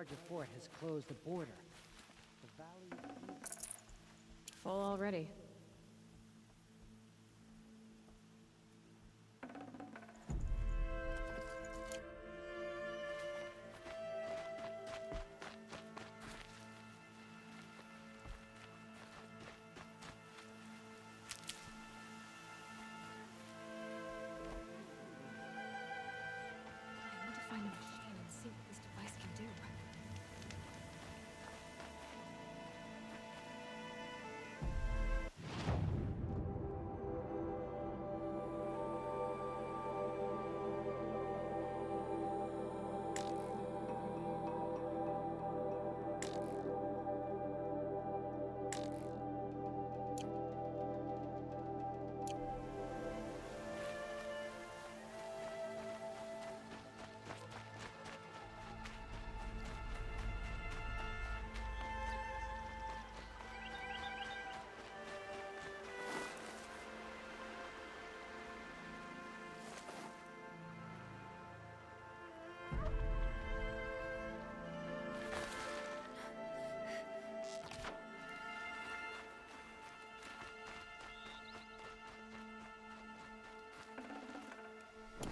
larger fort has closed the border. The valley is... Full already. Find a machine and see what this device can do.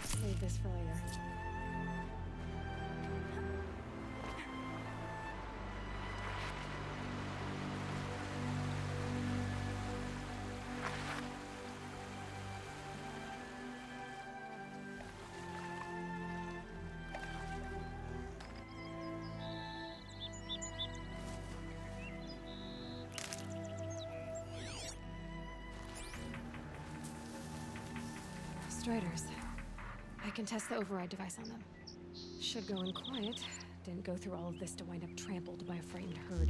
Save this for later. Striders. I can test the override device on them. Should go in quiet. Didn't go through all of this to wind up trampled by a frightened herd.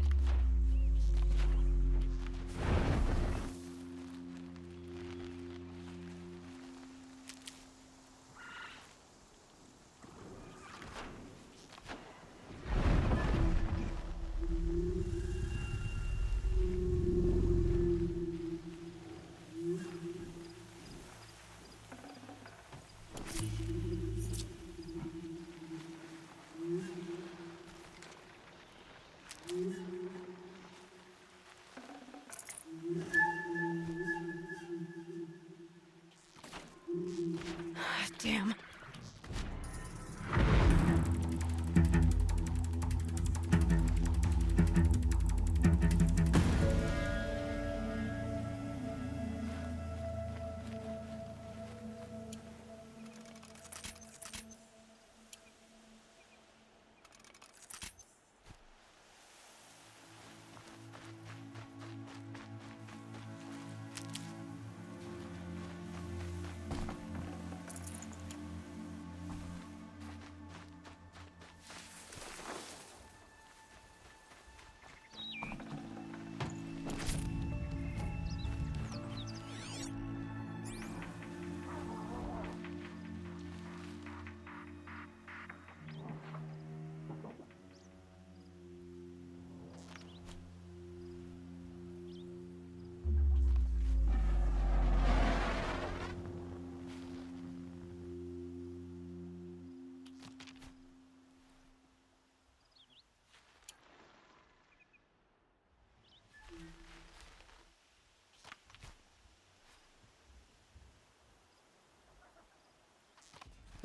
Damn.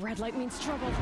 Red light means trouble.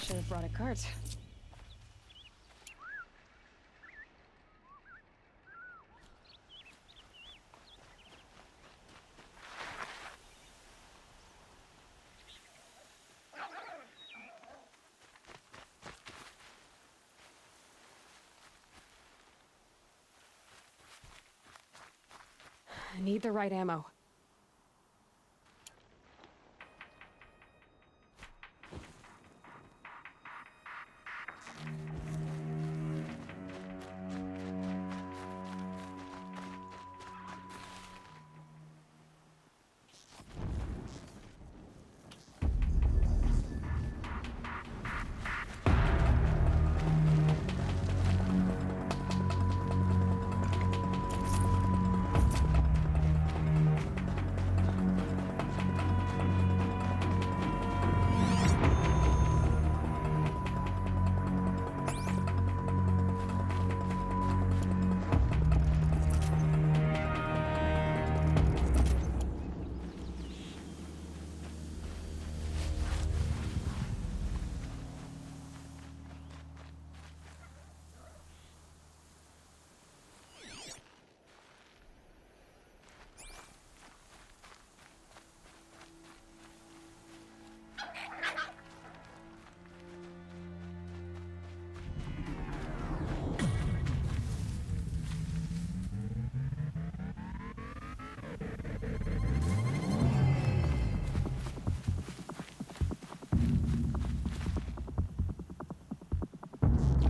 Should have brought a cart. I need the right ammo.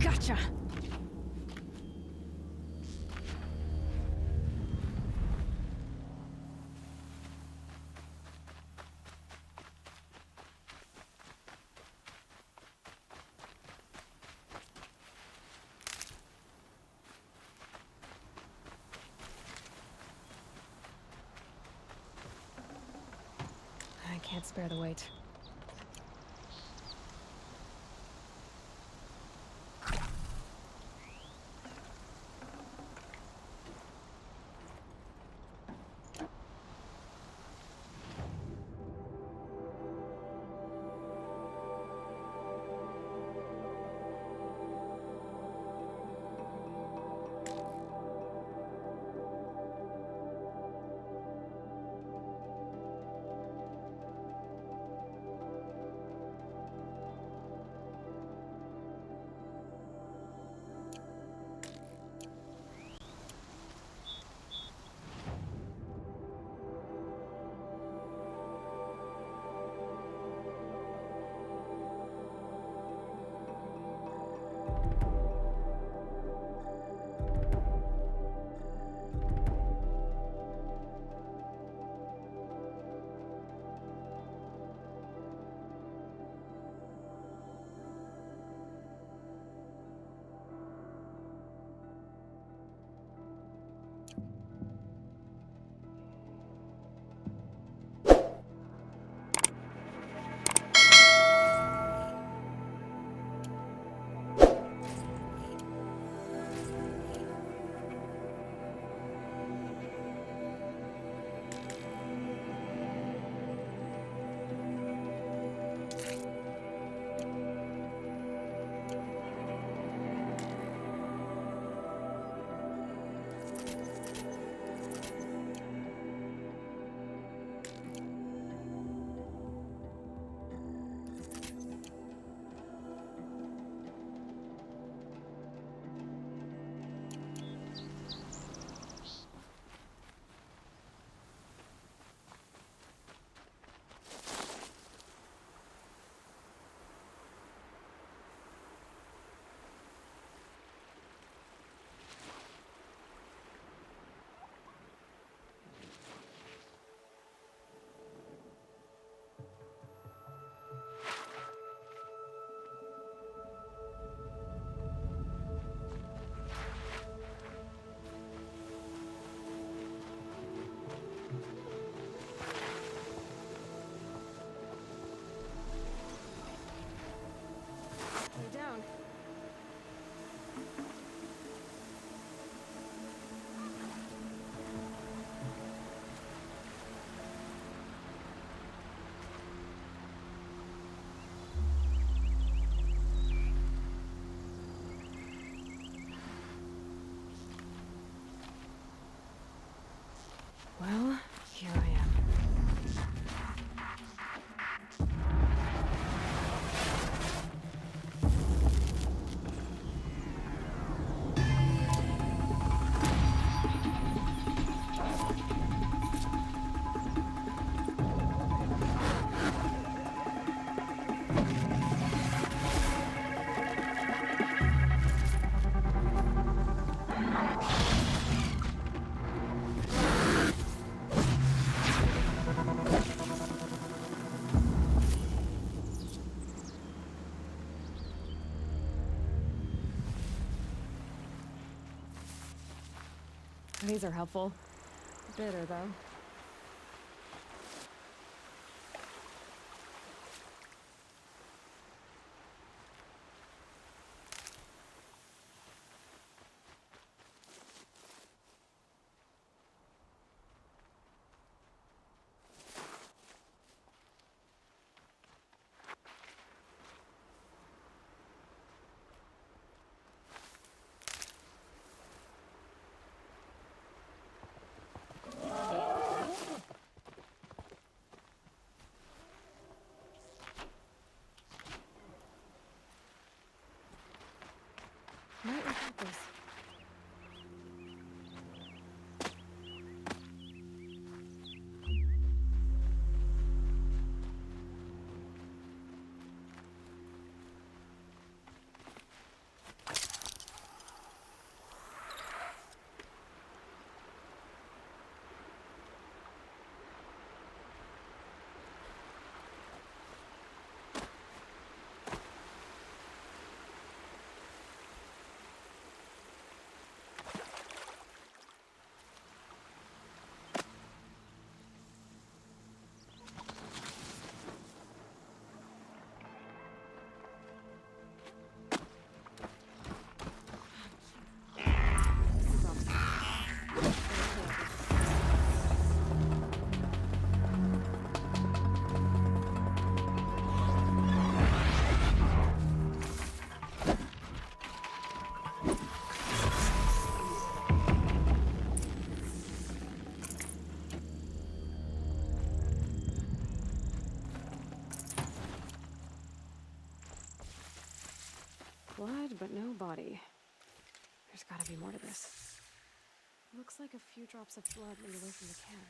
Gotcha! I can't spare the weight. These are helpful. Bitter, though. Might regret this. Blood, but no body. There's gotta be more to this. Looks like a few drops of blood lead away from the can.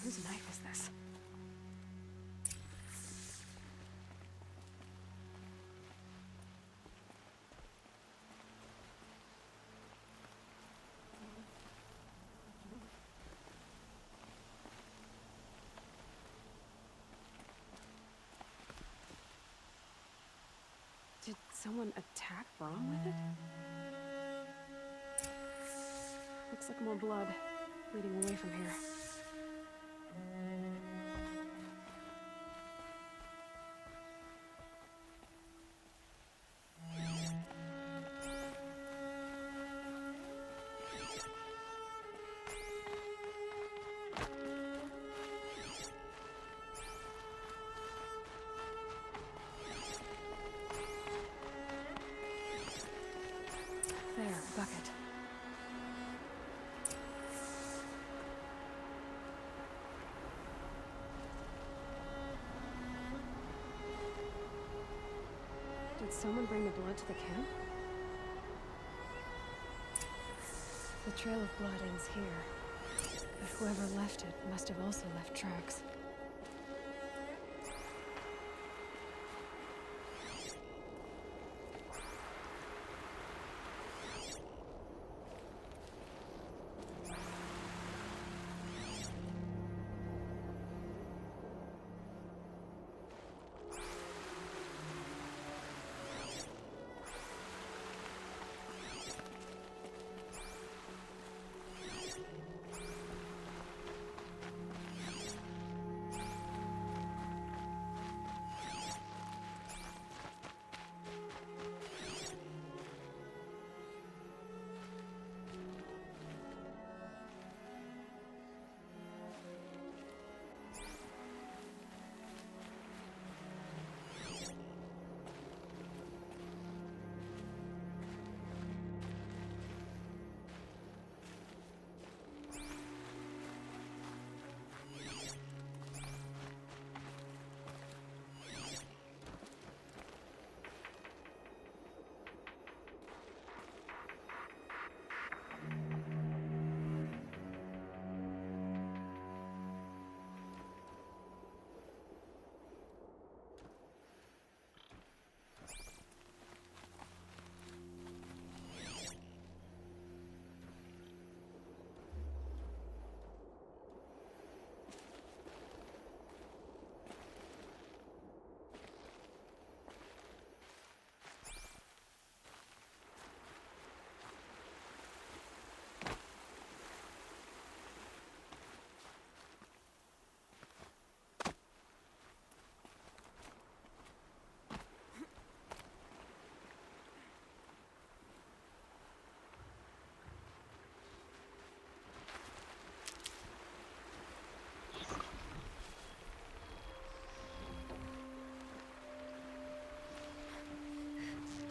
Whose knife is this? Did someone attack Brom with it? Looks like more blood leading away from here. There, bucket. Did someone bring the blood to the camp? The trail of blood ends here, but whoever left it must have also left tracks.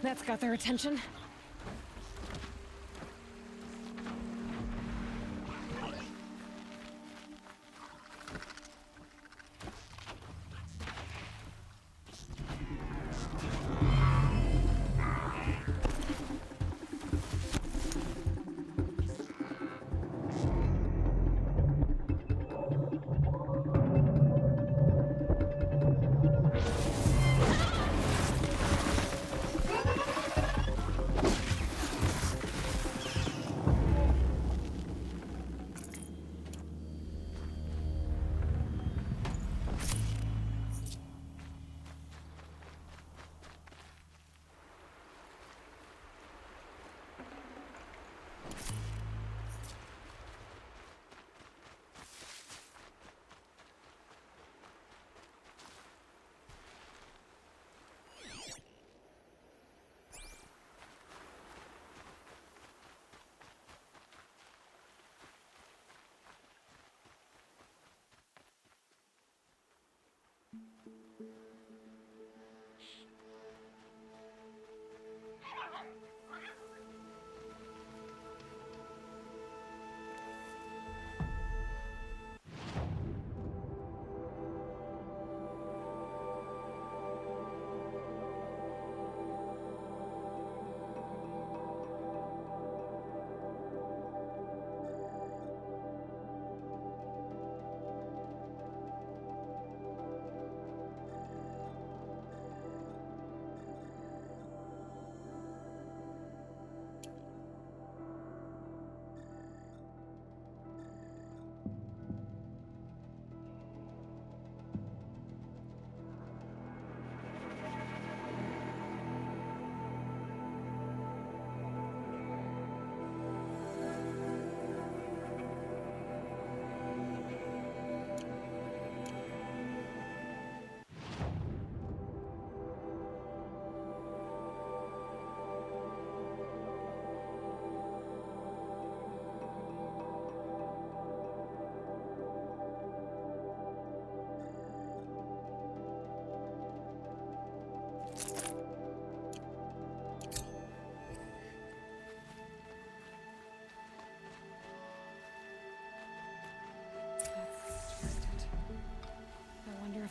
That's got their attention.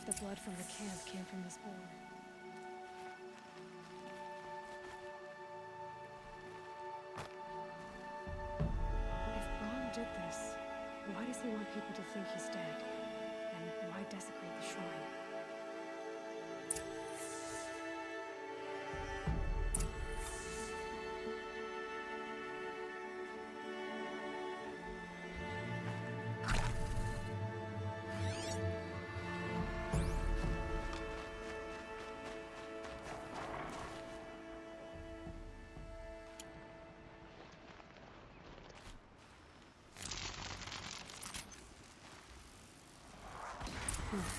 The blood from the camp came from this boar. If Braun did this, why does he want people to think he's dead? And why desecrate the shrine?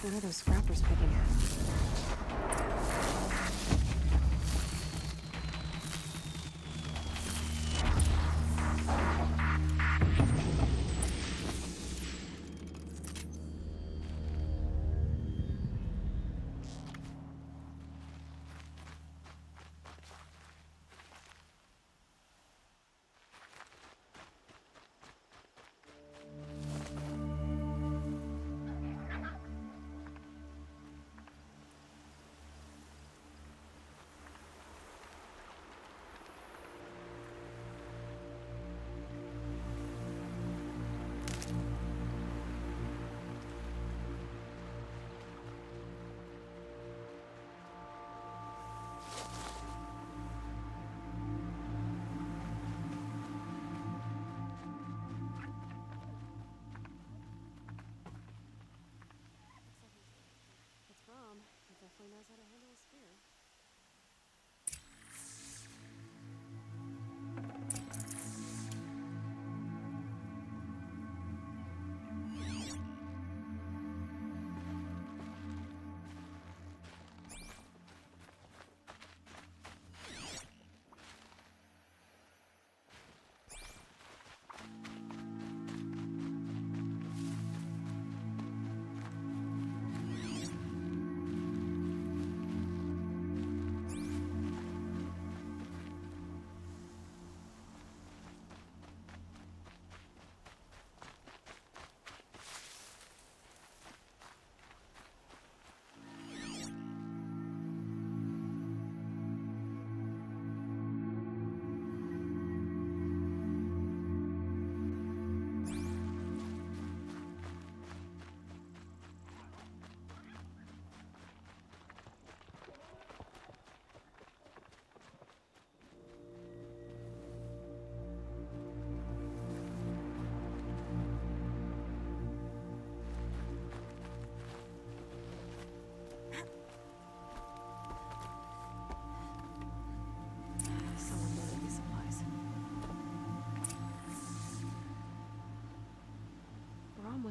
What are those scrappers picking at?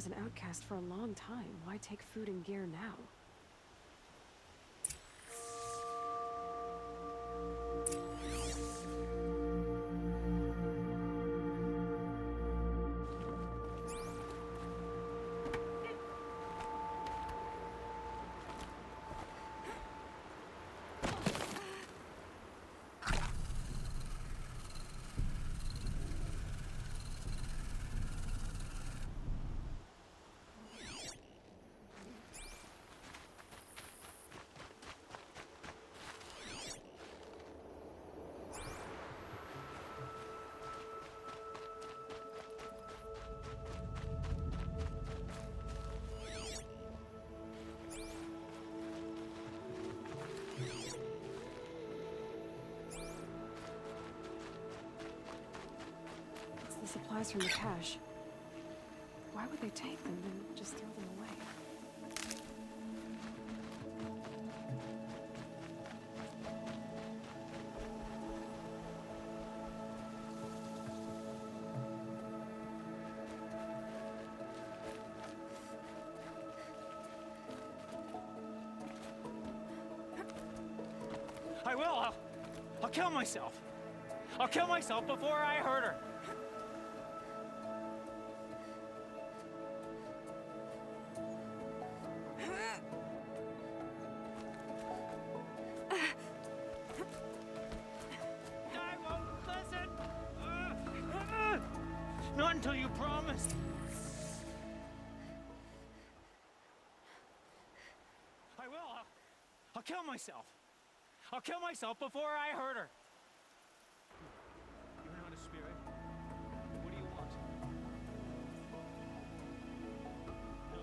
was an outcast for a long time. Why take food and gear now? Supplies from the cache. Why would they take them and just throw them away? I will. I'll kill myself. I'll kill myself before I hurt her. Not until you promise. I will. I'll kill myself. I'll kill myself before I hurt her. You're not a spirit. What do you want? No.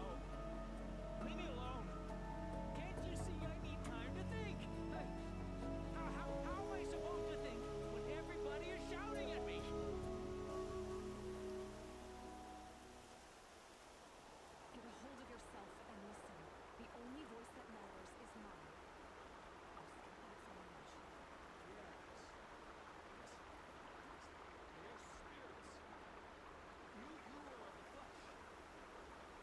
Leave me alone. Can't you see I need time to think? How am I supposed to think when everybody is shouting at me? Get a hold of yourself and listen. The only voice that matters is mine. I'll skip that explanation. Yes, spirits. You are of the flesh.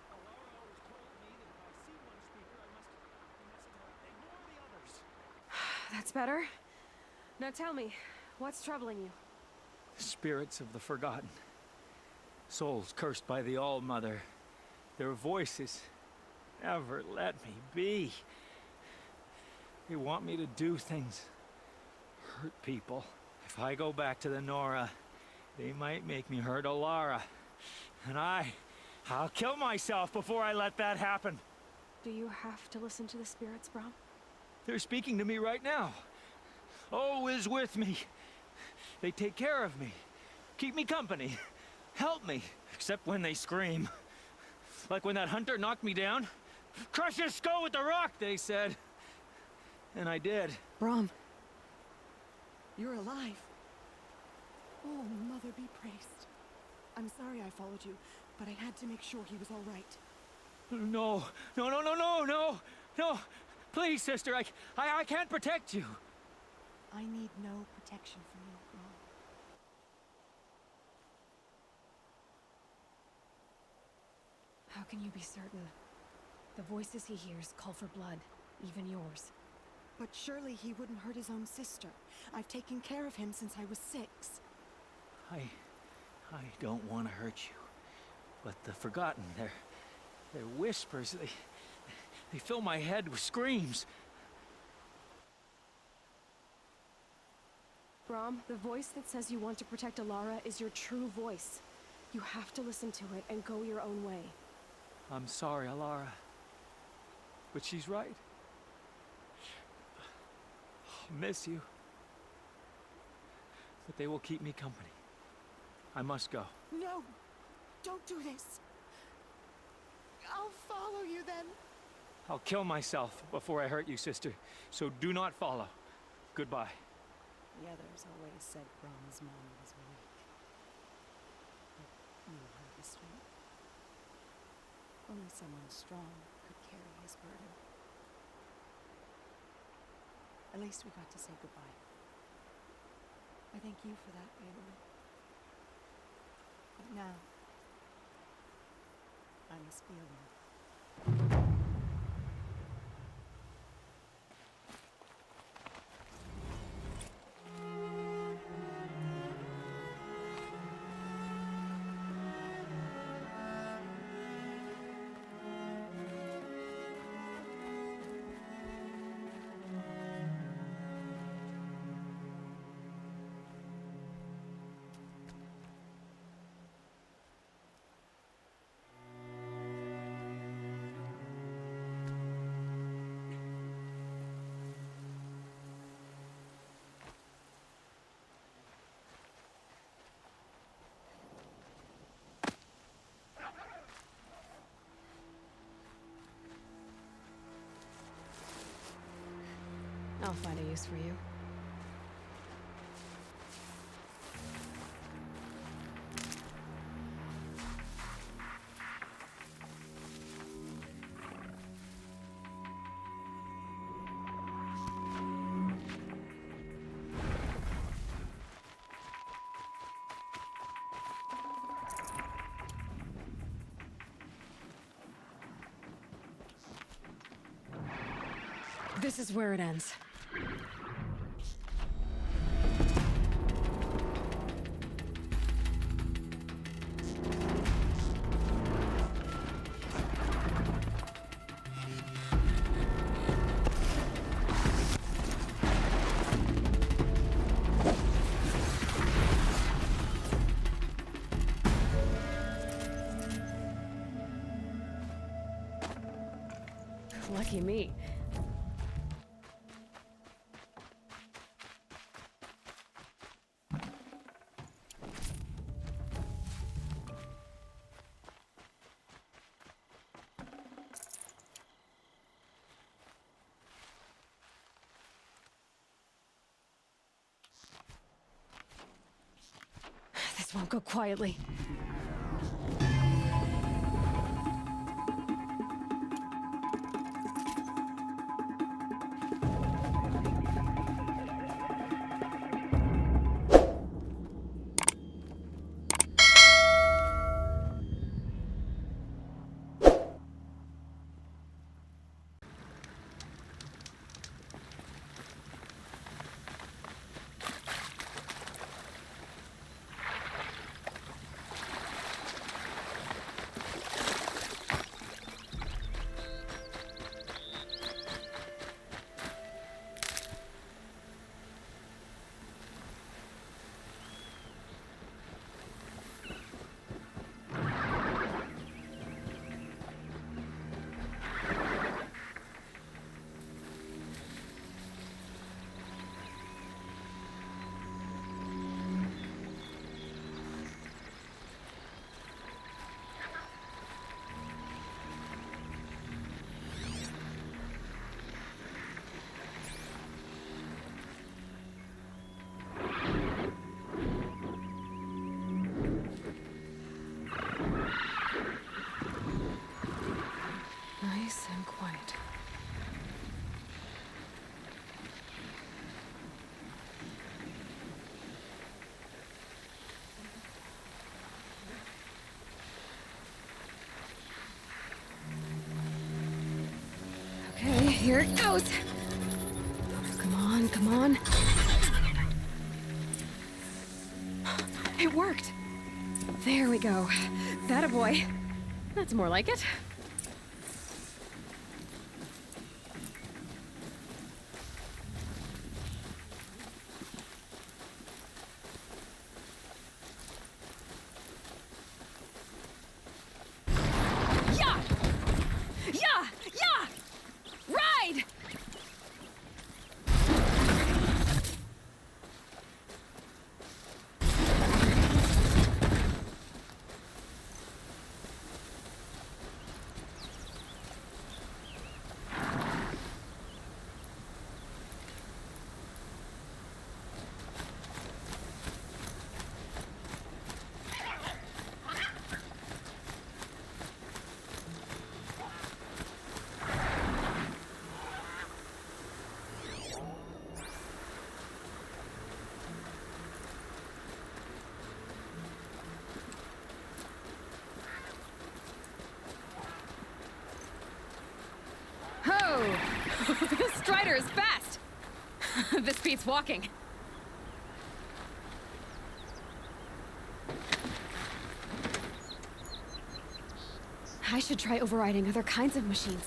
Alara always told me that if I see one speaker, I must ignore the others. That's better. Now tell me, what's troubling you? Spirits of the forgotten. Souls cursed by the All-Mother. Their voices never let me be. They want me to do things, hurt people. If I go back to the Nora, they might make me hurt Alara. And I'll kill myself before I let that happen. Do you have to listen to the spirits, Brom? They're speaking to me right now. Oh is with me. They take care of me, keep me company, help me, except when they scream. Like when that hunter knocked me down. Crush his skull with the rock, they said. And I did. Brom. You're alive. Oh, Mother be praised. I'm sorry I followed you, but I had to make sure he was all right. No. Please, sister, I can't protect you. I need no protection from you, Mom. How can you be certain? The voices he hears call for blood, even yours. But surely he wouldn't hurt his own sister. I've taken care of him since I was 6. I don't want to hurt you. But the forgotten, their whispers, they fill my head with screams. Brom, the voice that says you want to protect Alara is your true voice. You have to listen to it and go your own way. I'm sorry, Alara. But she's right. I'll miss you. But they will keep me company. I must go. No! Don't do this! I'll follow you then! I'll kill myself before I hurt you, sister. So do not follow. Goodbye. The others always said Brom's mom was weak. But you have the strength. Only someone strong could carry his burden. At least we got to say goodbye. I thank you for that, Aloy. But now, I must be alone. I'll find a use for you. This is where it ends. Lucky me. This won't go quietly. Nice and quiet. Okay, here it goes. Come on, come on. It worked. There we go. That boy. That's more like it. Yeah! Yeah! Yeah! Ride! Strider is fast! This beats walking. I should try overriding other kinds of machines.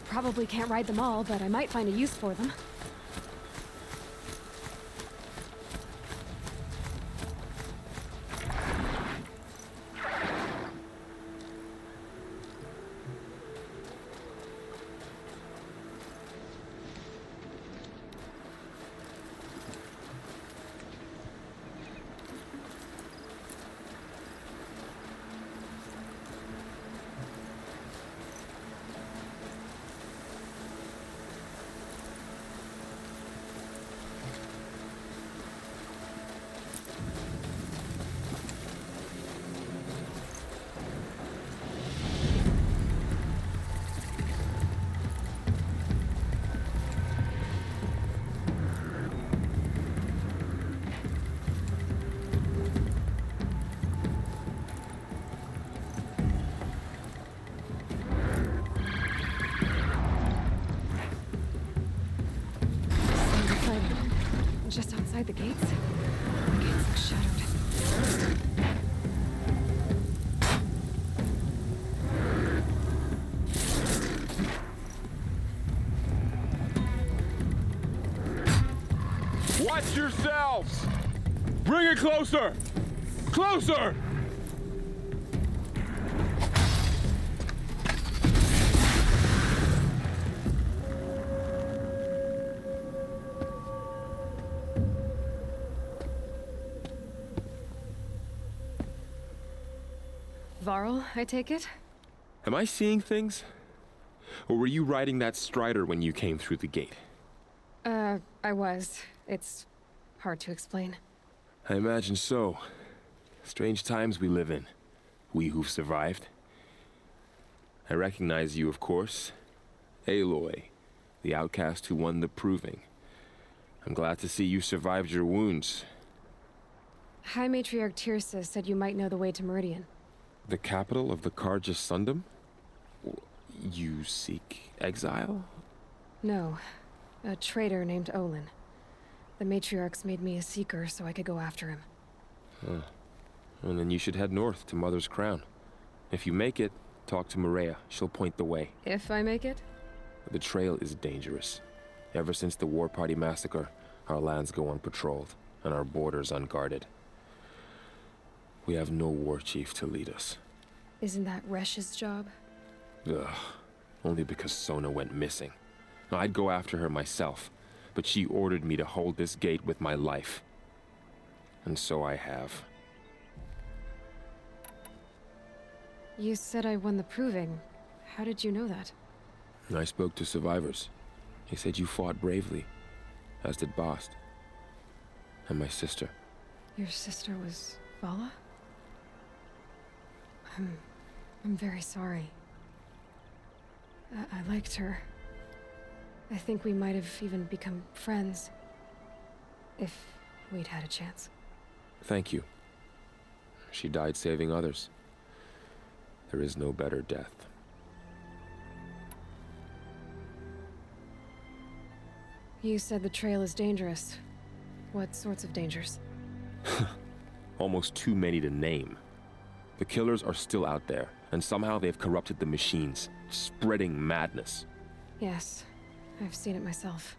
Probably can't ride them all, but I might find a use for them. Just outside the gates. The gates look shuttered. Watch yourselves! Bring it closer! Closer! Varl, I take it? Am I seeing things? Or were you riding that Strider when you came through the gate? I was. It's hard to explain. I imagine so. Strange times we live in. We who've survived. I recognize you, of course. Aloy, the outcast who won the proving. I'm glad to see you survived your wounds. High Matriarch Tirsa said you might know the way to Meridian. The capital of the Carja Sundom? You seek exile? No. A traitor named Olin. The Matriarchs made me a seeker so I could go after him. And then you should head north to Mother's Crown. If you make it, talk to Maria. She'll point the way. If I make it? The trail is dangerous. Ever since the War Party massacre, our lands go unpatrolled, and our borders unguarded. We have no war chief to lead us. Isn't that Resh's job? Ugh. Only because Sona went missing. I'd go after her myself, but she ordered me to hold this gate with my life. And so I have. You said I won the proving. How did you know that? I spoke to survivors. They said you fought bravely, as did Bast. And my sister. Your sister was Vala? I'm very sorry. I liked her. I think we might have even become friends. If we'd had a chance. Thank you. She died saving others. There is no better death. You said the trail is dangerous. What sorts of dangers? Almost too many to name. The killers are still out there, and somehow they've corrupted the machines, spreading madness. Yes, I've seen it myself.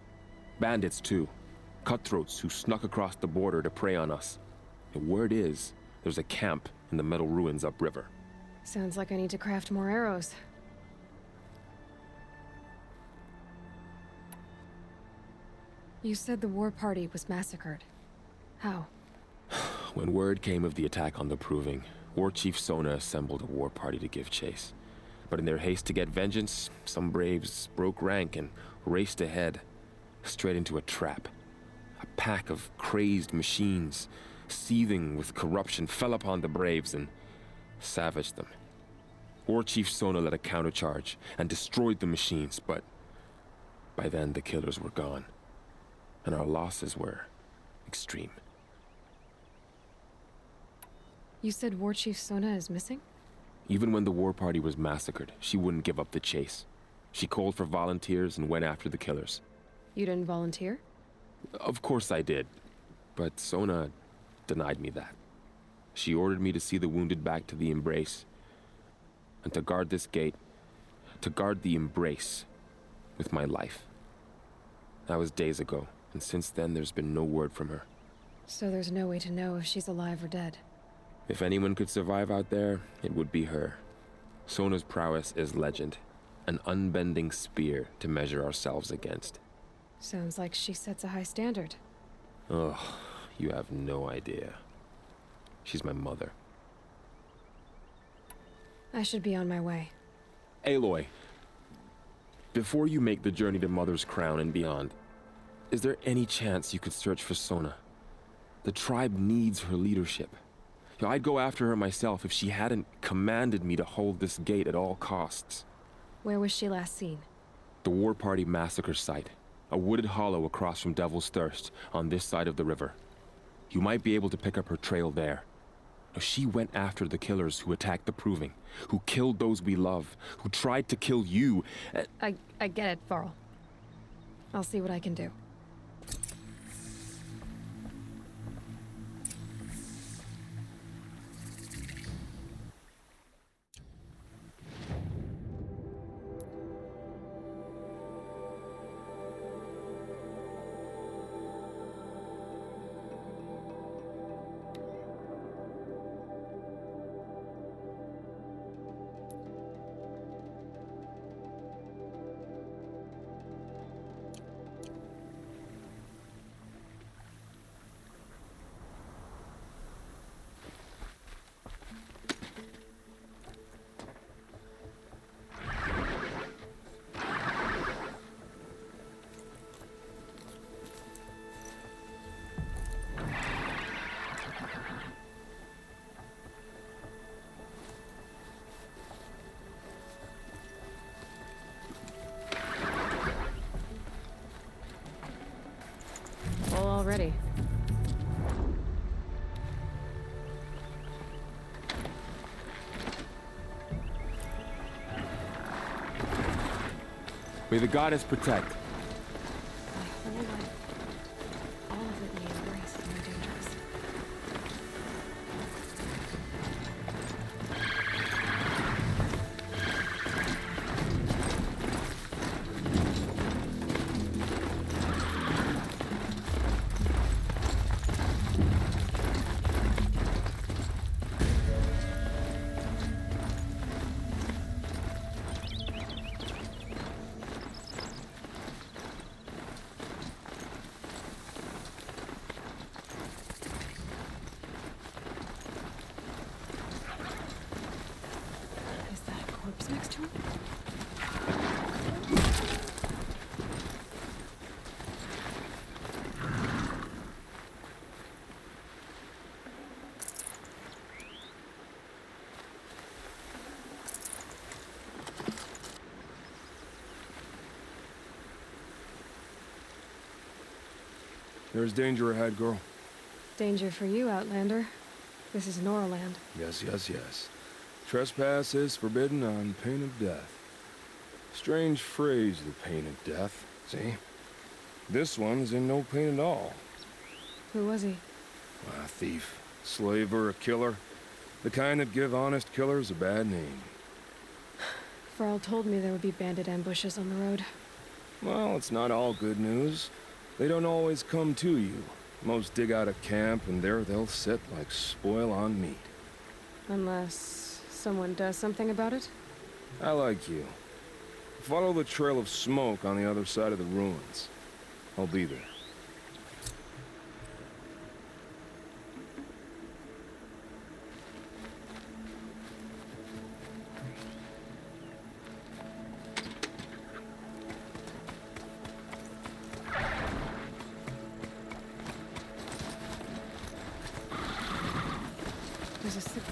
Bandits, too. Cutthroats who snuck across the border to prey on us. The word is, there's a camp in the metal ruins upriver. Sounds like I need to craft more arrows. You said the war party was massacred. How? When word came of the attack on the Proving, War Chief Sona assembled a war party to give chase. But in their haste to get vengeance, some braves broke rank and raced ahead, straight into a trap. A pack of crazed machines, seething with corruption, fell upon the braves and savaged them. War Chief Sona led a countercharge and destroyed the machines, but by then the killers were gone, and our losses were extreme. You said War Chief Sona is missing? Even when the war party was massacred, she wouldn't give up the chase. She called for volunteers and went after the killers. You didn't volunteer? Of course I did, but Sona denied me that. She ordered me to see the wounded back to the Embrace, and to guard this gate, to guard the Embrace with my life. That was days ago, and since then there's been no word from her. So there's no way to know if she's alive or dead. If anyone could survive out there, it would be her. Sona's prowess is legend, an unbending spear to measure ourselves against. Sounds like she sets a high standard. Ugh, you have no idea. She's my mother. I should be on my way. Aloy, before you make the journey to Mother's Crown and beyond, is there any chance you could search for Sona? The tribe needs her leadership. I'd go after her myself if she hadn't commanded me to hold this gate at all costs. Where was she last seen? The War Party massacre site. A wooded hollow across from Devil's Thirst, on this side of the river. You might be able to pick up her trail there. She went after the killers who attacked the Proving, who killed those we love, who tried to kill you. I get it, Varl. I'll see what I can do. Already. May the goddess protect. My whole life, all of it in the Embrace is more dangerous. Corpse next to him? There's danger ahead, girl. Danger for you, Outlander. This is Noraland. Yes, yes, yes. Trespass is forbidden on pain of death. Strange phrase, the pain of death. See? This one's in no pain at all. Who was he? A thief, slaver, a killer. The kind that give honest killers a bad name. Varl told me there would be bandit ambushes on the road. Well, it's not all good news. They don't always come to you. Most dig out a camp, and there they'll sit like spoil on meat. Unless someone does something about it? I like you. Follow the trail of smoke on the other side of the ruins. I'll be there.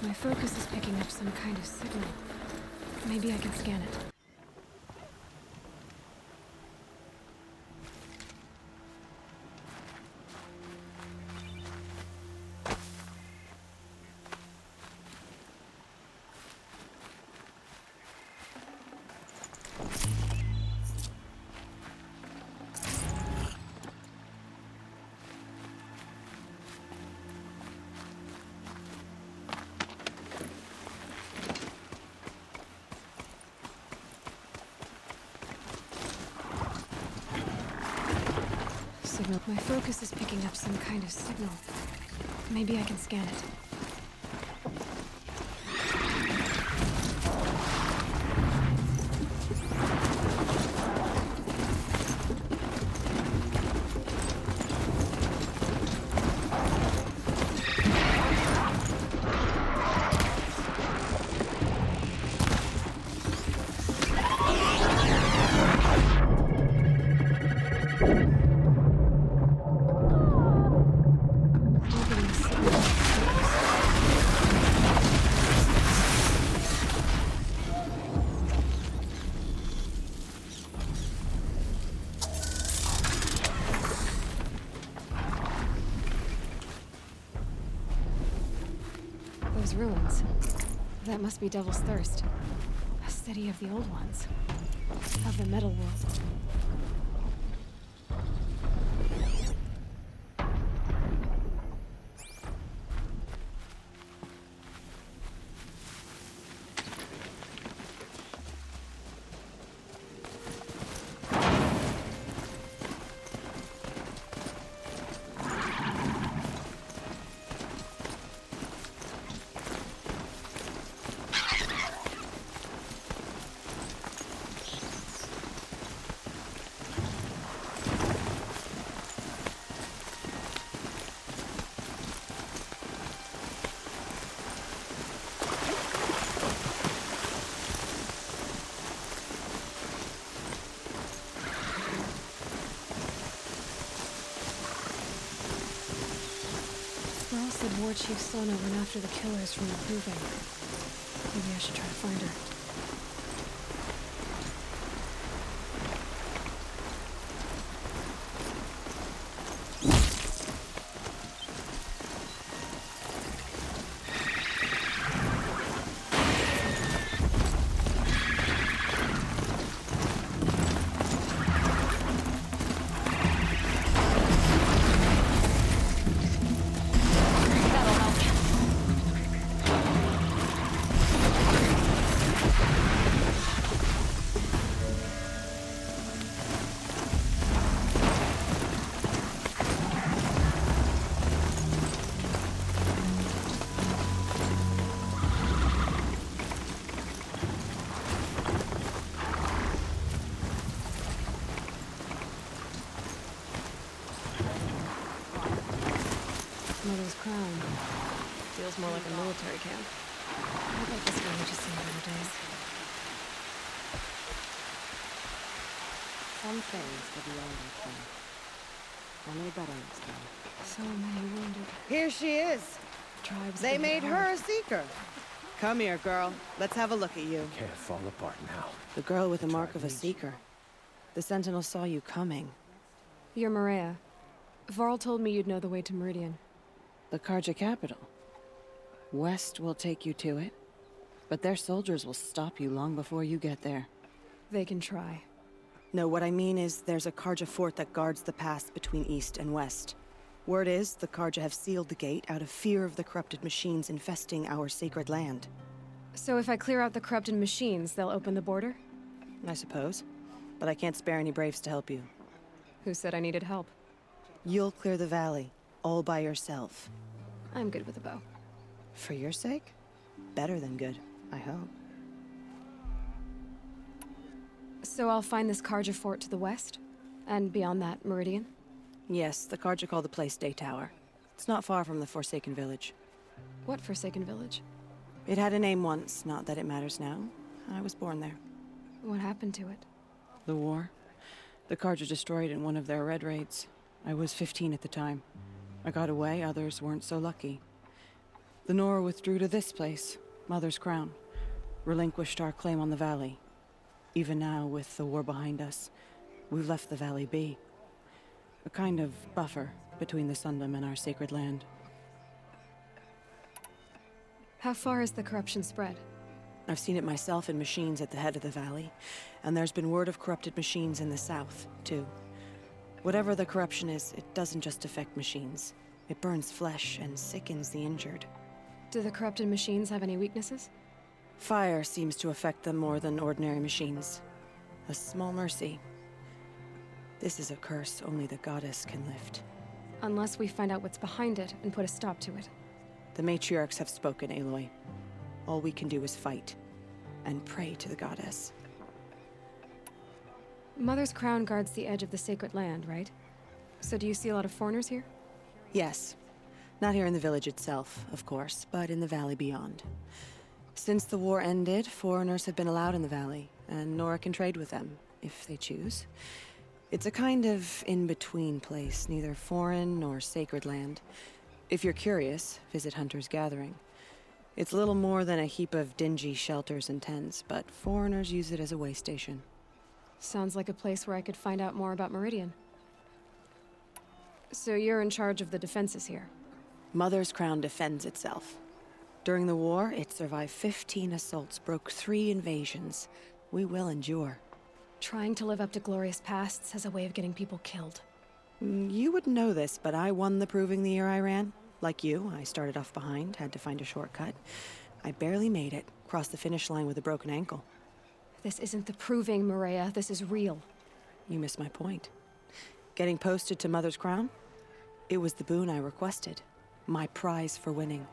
My focus is picking up some kind of signal. Maybe I can scan it. My focus is picking up some kind of signal. Maybe I can scan it. Those ruins. That must be Devil's Thirst. A city of the old ones. Of the metal world. Earl said War Chief Sona went after the killers from the Proving. Maybe I should try to find her. Mother's crown. Feels more like a military camp. I'd like this village to see better days. Some things will be older thing. Only better next time. So many wounded. Here she is. Tribes. They getting made armed. her a seeker. Come here, girl. Let's have a look at you. Can't fall apart now. The girl with the mark of a seeker. The Sentinel saw you coming. You're Maria. Varl told me you'd know the way to Meridian. The Karja capital. West will take you to it, but their soldiers will stop you long before you get there. They can try. No, what I mean is there's a Karja fort that guards the pass between East and West. Word is, the Karja have sealed the gate out of fear of the corrupted machines infesting our sacred land. So if I clear out the corrupted machines, they'll open the border? I suppose. But I can't spare any braves to help you. Who said I needed help? You'll clear the valley, all by yourself. I'm good with a bow. For your sake? Better than good, I hope. So I'll find this Karja fort to the west? And beyond that, Meridian? Yes, the Karja call the place Day Tower. It's not far from the Forsaken Village. What Forsaken Village? It had a name once, not that it matters now. I was born there. What happened to it? The war. The Karja destroyed in one of their red raids. I was 15 at the time. I got away, others weren't so lucky. The Nora withdrew to this place, Mother's Crown. Relinquished our claim on the valley. Even now, with the war behind us, we've left the valley be. A kind of buffer between the Sundom and our sacred land. How far has the corruption spread? I've seen it myself in machines at the head of the valley, and there's been word of corrupted machines in the south, too. Whatever the corruption is, it doesn't just affect machines. It burns flesh and sickens the injured. Do the corrupted machines have any weaknesses? Fire seems to affect them more than ordinary machines. A small mercy. This is a curse only the goddess can lift. Unless we find out what's behind it and put a stop to it. The matriarchs have spoken, Aloy. All we can do is fight. And pray to the goddess. Mother's crown guards the edge of the sacred land, right? So do you see a lot of foreigners here? Yes. Not here in the village itself, of course, but in the valley beyond. Since the war ended, foreigners have been allowed in the valley, and Nora can trade with them, if they choose. It's a kind of in-between place, neither foreign nor sacred land. If you're curious, visit Hunter's Gathering. It's little more than a heap of dingy shelters and tents, but foreigners use it as a way station. Sounds like a place where I could find out more about Meridian. So you're in charge of the defenses here? Mother's crown defends itself. During the war, it survived 15 assaults, broke 3 invasions. We will endure. Trying to live up to glorious pasts has a way of getting people killed. You wouldn't know this, but I won the proving the year I ran. Like you, I started off behind, had to find a shortcut. I barely made it, crossed the finish line with a broken ankle. This isn't the proving, Maria. This is real. You missed my point. Getting posted to Mother's crown? It was the boon I requested. My prize for winning.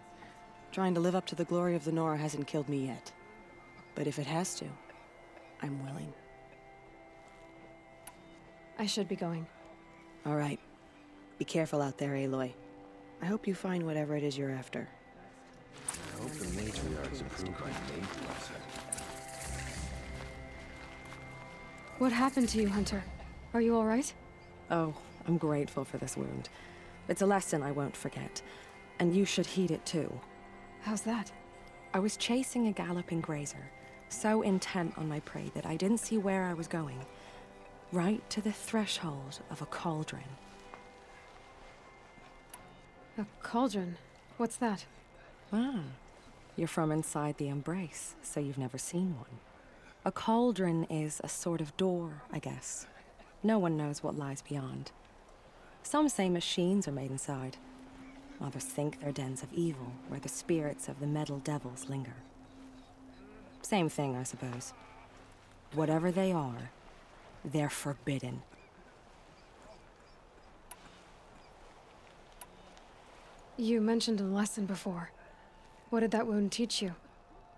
Trying to live up to the glory of the Nora hasn't killed me yet. But if it has to, I'm willing. I should be going. All right. Be careful out there, Aloy. I hope you find whatever it is you're after. I hope the matriarchs approve my name blessing. What happened to you, Hunter? Are you all right? Oh, I'm grateful for this wound. It's a lesson I won't forget. And you should heed it too. How's that? I was chasing a galloping grazer, so intent on my prey that I didn't see where I was going. Right to the threshold of a cauldron. A cauldron? What's that? Ah, you're from inside the embrace, so you've never seen one. A cauldron is a sort of door, I guess. No one knows what lies beyond. Some say machines are made inside. Others think they're dens of evil, where the spirits of the metal devils linger. Same thing, I suppose. Whatever they are, they're forbidden. You mentioned a lesson before. What did that wound teach you?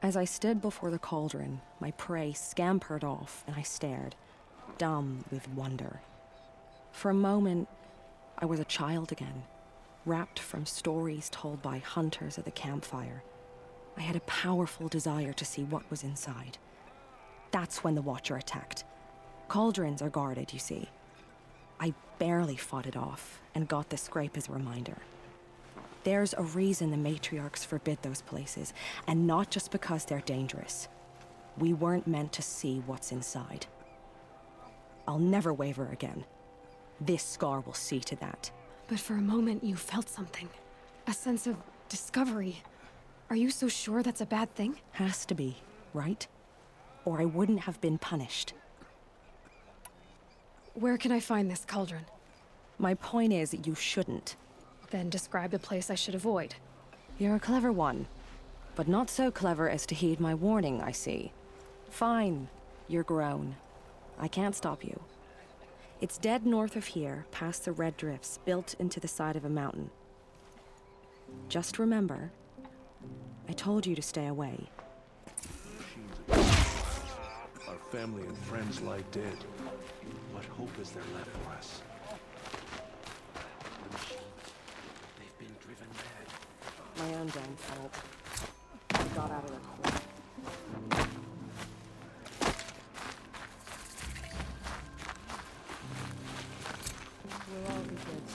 As I stood before the cauldron, my prey scampered off, and I stared, dumb with wonder. For a moment, I was a child again, wrapped from stories told by hunters at the campfire. I had a powerful desire to see what was inside. That's when the Watcher attacked. Cauldrons are guarded, you see. I barely fought it off, and got the scrape as a reminder. There's a reason the matriarchs forbid those places, and not just because they're dangerous. We weren't meant to see what's inside. I'll never waver again. This scar will see to that. But for a moment you felt something. A sense of discovery. Are you so sure that's a bad thing? Has to be, right? Or I wouldn't have been punished. Where can I find this cauldron? My point is that you shouldn't. Then describe the place I should avoid. You're a clever one. But not so clever as to heed my warning, I see. Fine. You're grown. I can't stop you. It's dead north of here, past the red drifts built into the side of a mountain. Just remember, I told you to stay away. Our family and friends lie dead. What hope is there left for us? The machines, they've been driven mad. My own damn fault. I got out of their court.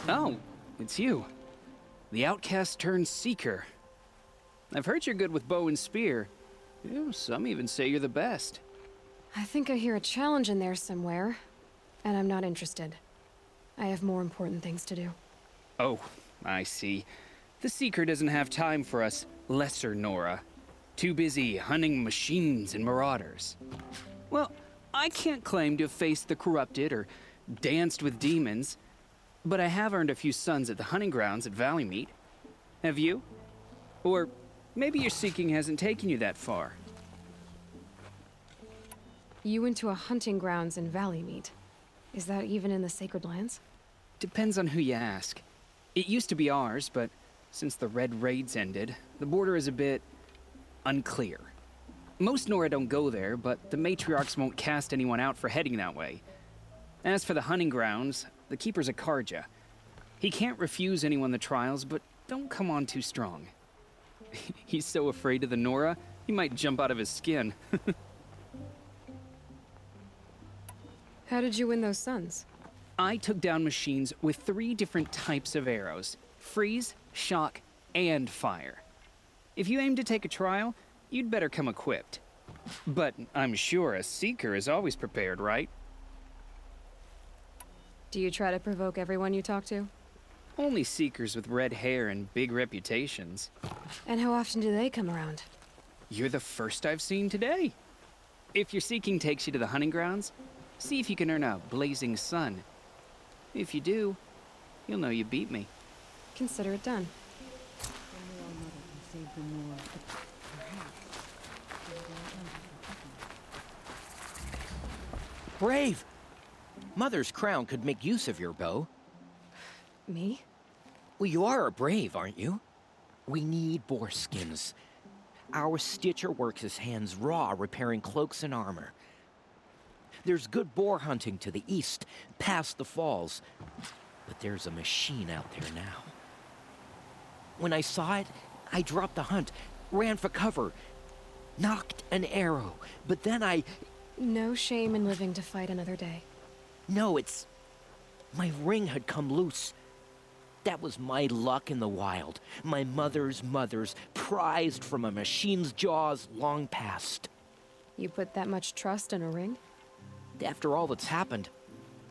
Oh, it's you. The outcast turned seeker. I've heard you're good with bow and spear. Some even say you're the best. I think I hear a challenge in there somewhere, and I'm not interested. I have more important things to do. Oh, I see. The Seeker doesn't have time for us lesser Nora. Too busy hunting machines and marauders. Well, I can't claim to have faced the corrupted or danced with demons, but I have earned a few sons at the hunting grounds at Valleymeet. Have you? Or maybe your seeking hasn't taken you that far. You went to a hunting grounds in Valleymeet. Is that even in the Sacred Lands? Depends on who you ask. It used to be ours, but since the Red Raids ended, the border is a bit unclear. Most Nora don't go there, but the matriarchs won't cast anyone out for heading that way. As for the hunting grounds, the Keeper's a Karja. He can't refuse anyone the trials, but don't come on too strong. He's so afraid of the Nora, he might jump out of his skin. How did you win those suns? I took down machines with 3 different types of arrows: freeze, shock, and fire. If you aim to take a trial, you'd better come equipped. But I'm sure a Seeker is always prepared, right? Do you try to provoke everyone you talk to? Only Seekers with red hair and big reputations. And how often do they come around? You're the first I've seen today. If your seeking takes you to the hunting grounds, see if you can earn a blazing sun. If you do, you'll know you beat me. Consider it done. Only our mother can save the Nora, but perhaps Brave! Mother's crown could make use of your bow. Me? Well, you are a brave, aren't you? We need boar skins. Our Stitcher works his hands raw repairing cloaks and armor. There's good boar hunting to the east, past the falls. But there's a machine out there now. When I saw it, I dropped the hunt, ran for cover, knocked an arrow, but then I... No shame in living to fight another day. No, it's... my ring had come loose. That was my luck in the wild. My mother's prized from a machine's jaws long past. You put that much trust in a ring? After all that's happened,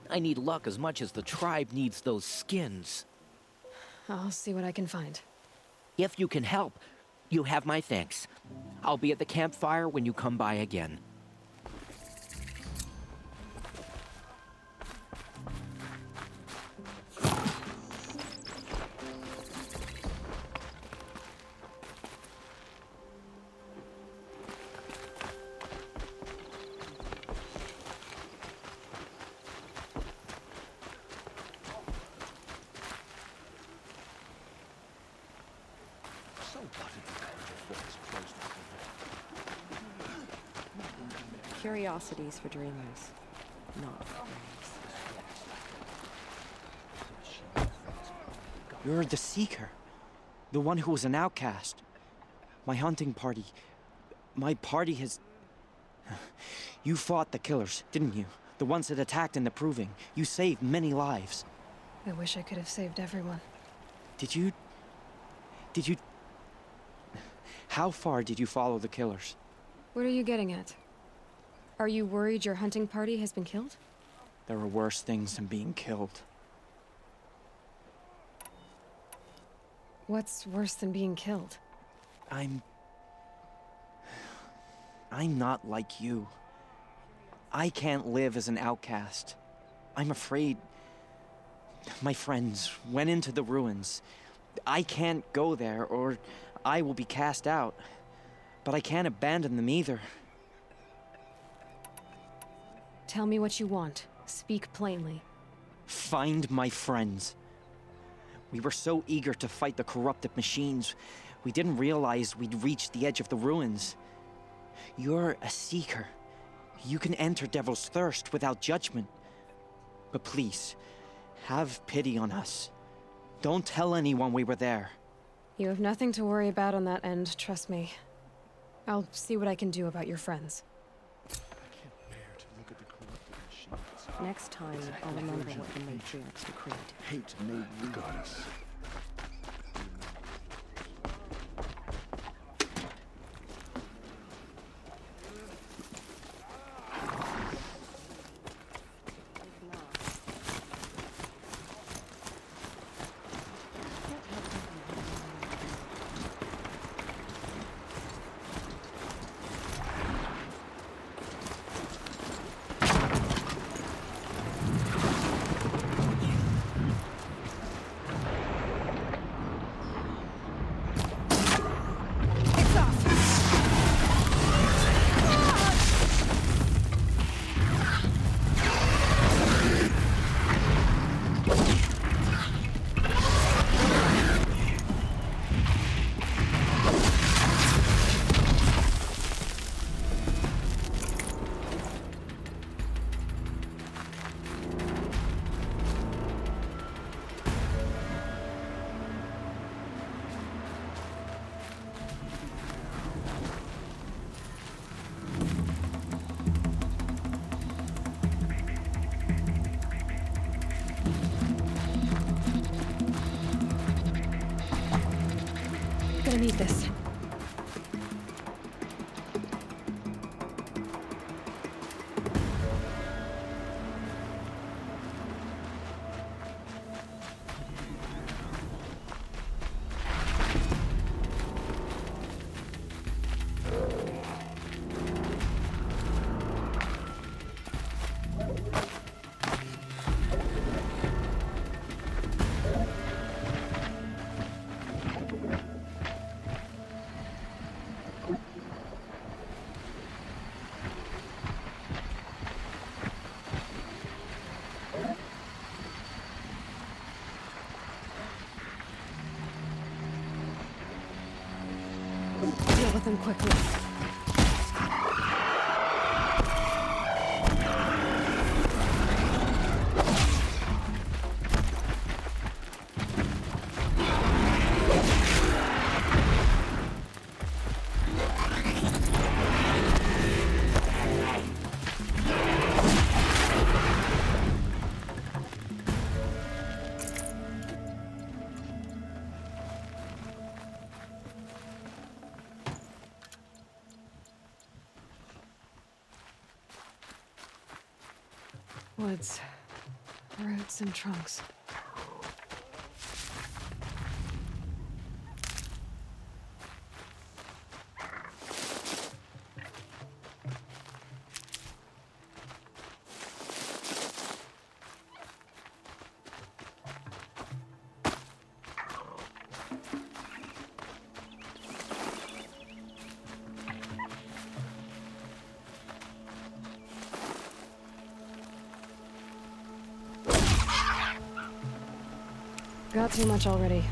I need luck as much as the tribe needs those skins. I'll see what I can find. If you can help, you have my thanks. I'll be at the campfire when you come by again. Curiosities for dreamers, not braves. You're the Seeker. The one who was an outcast. My hunting party. My party has... You fought the killers, didn't you? The ones that attacked in the Proving. You saved many lives. I wish I could have saved everyone. Did you... How far did you follow the killers? What are you getting at? Are you worried your hunting party has been killed? There are worse things than being killed. What's worse than being killed? I'm not like you. I can't live as an outcast. I'm afraid... My friends went into the ruins. I can't go there, or I will be cast out. But I can't abandon them either. Tell me what you want. Speak plainly. Find my friends. We were so eager to fight the corrupted machines, we didn't realize we'd reached the edge of the ruins. You're a Seeker. You can enter Devil's Thirst without judgment. But please, have pity on us. Don't tell anyone we were there. You have nothing to worry about on that end, trust me. I'll see what I can do about your friends. Next time, I'll remember what the matriarchs decreed. Hate made me goddess. gonna need this. Deal with them quickly. Woods, roots, and trunks. Got too much already.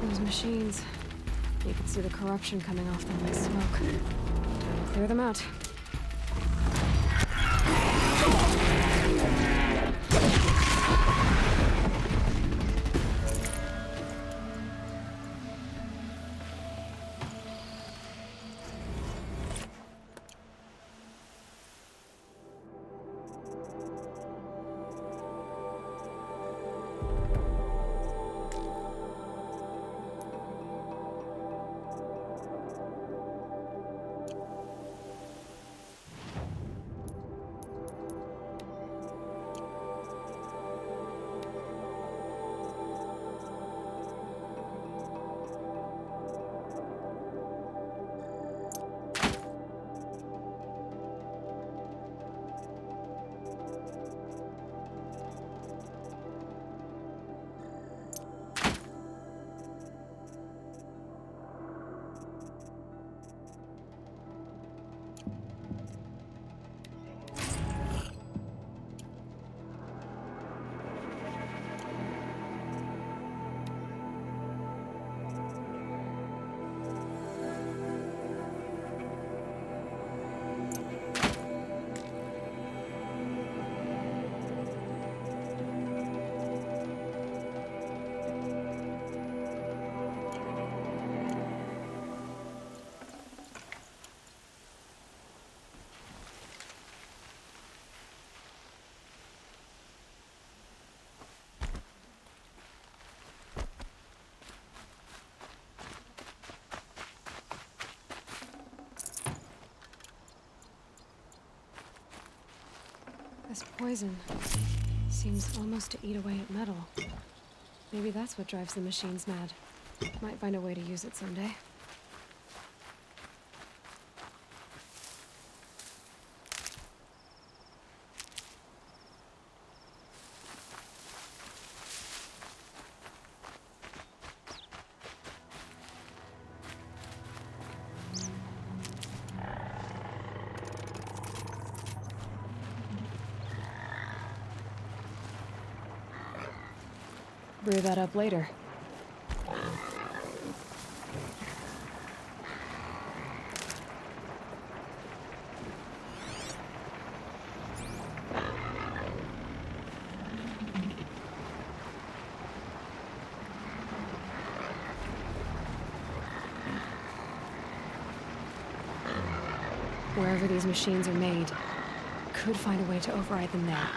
Those machines. You can see the corruption coming off them like smoke. Time to clear them out. This poison seems almost to eat away at metal. Maybe that's what drives the machines mad. Might find a way to use it someday. brew that up later. Wherever these machines are made, could find a way to override them there.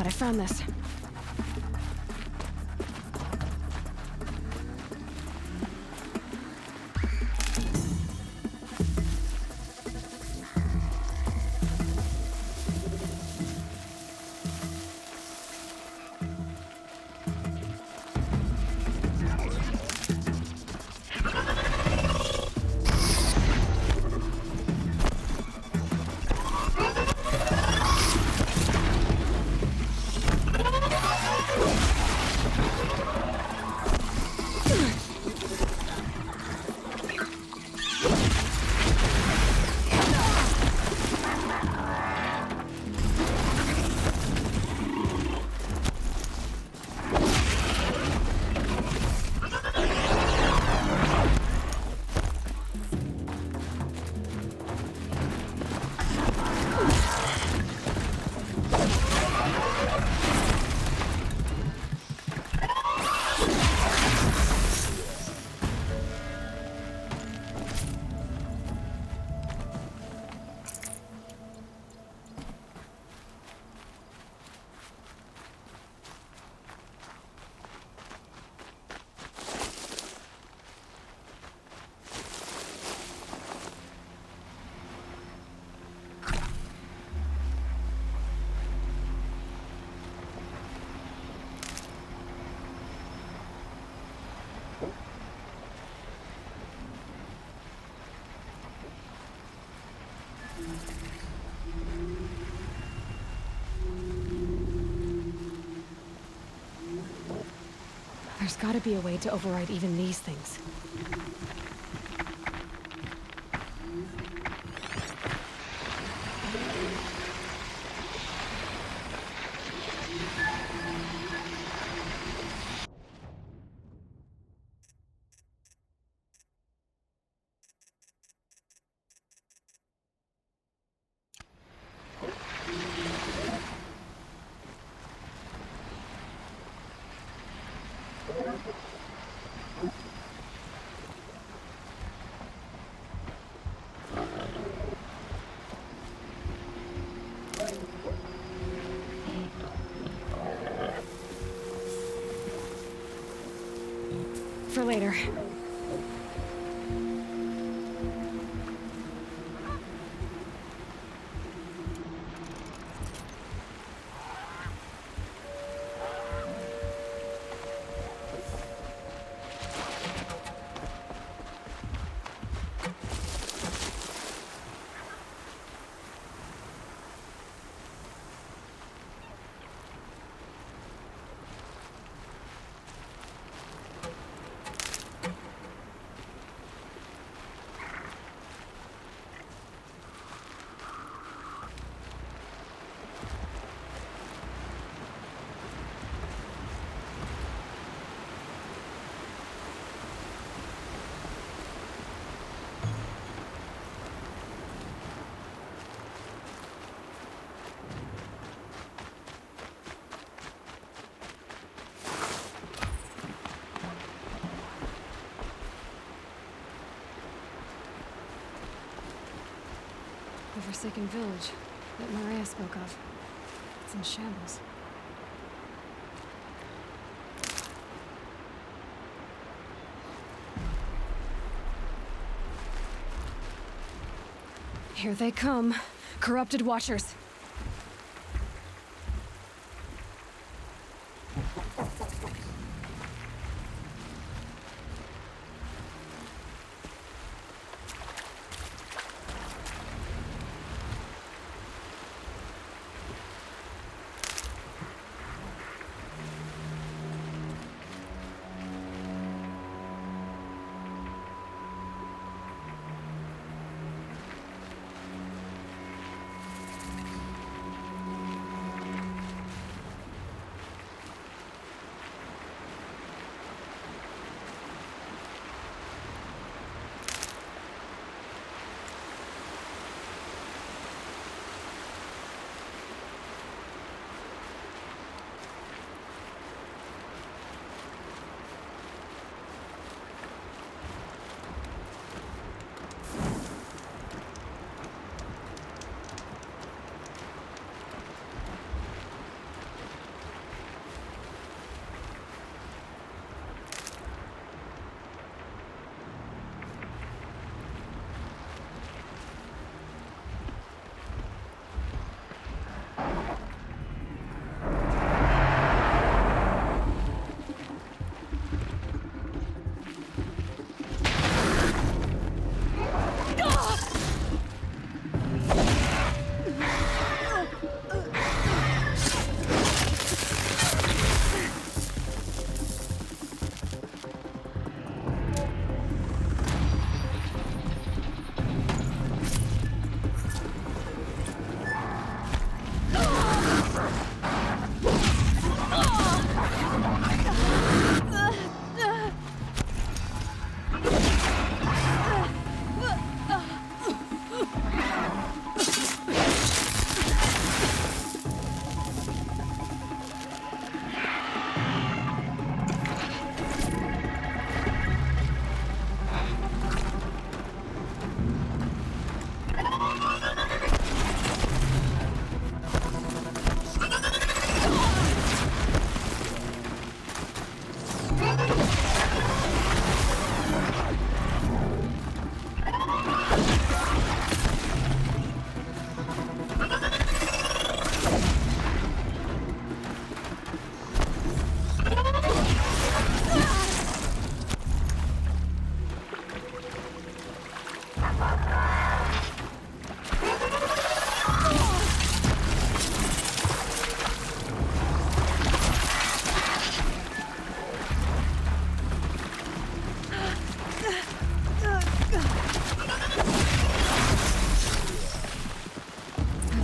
I found this. There's gotta be a way to override even these things. For later. The forsaken village that Maria spoke of. It's in shambles. Here they come. Corrupted Watchers.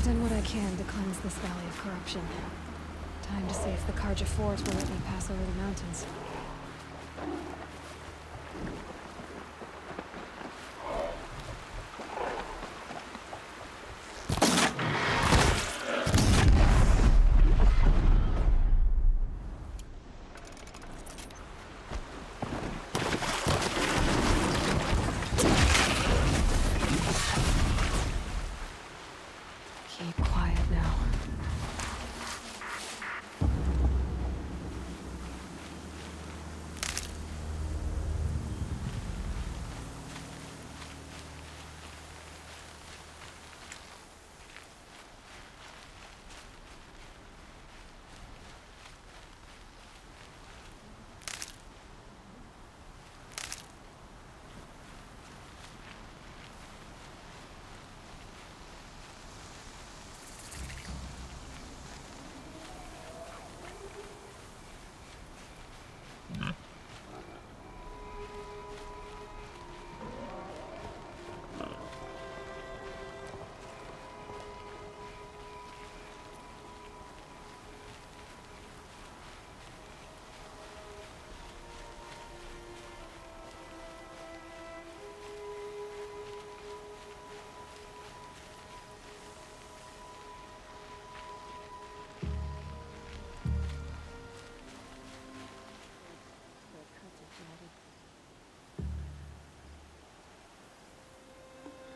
I've done what I can to cleanse this valley of corruption. Time to see if the Karja Fort will let me pass over the mountains. Keep quiet now.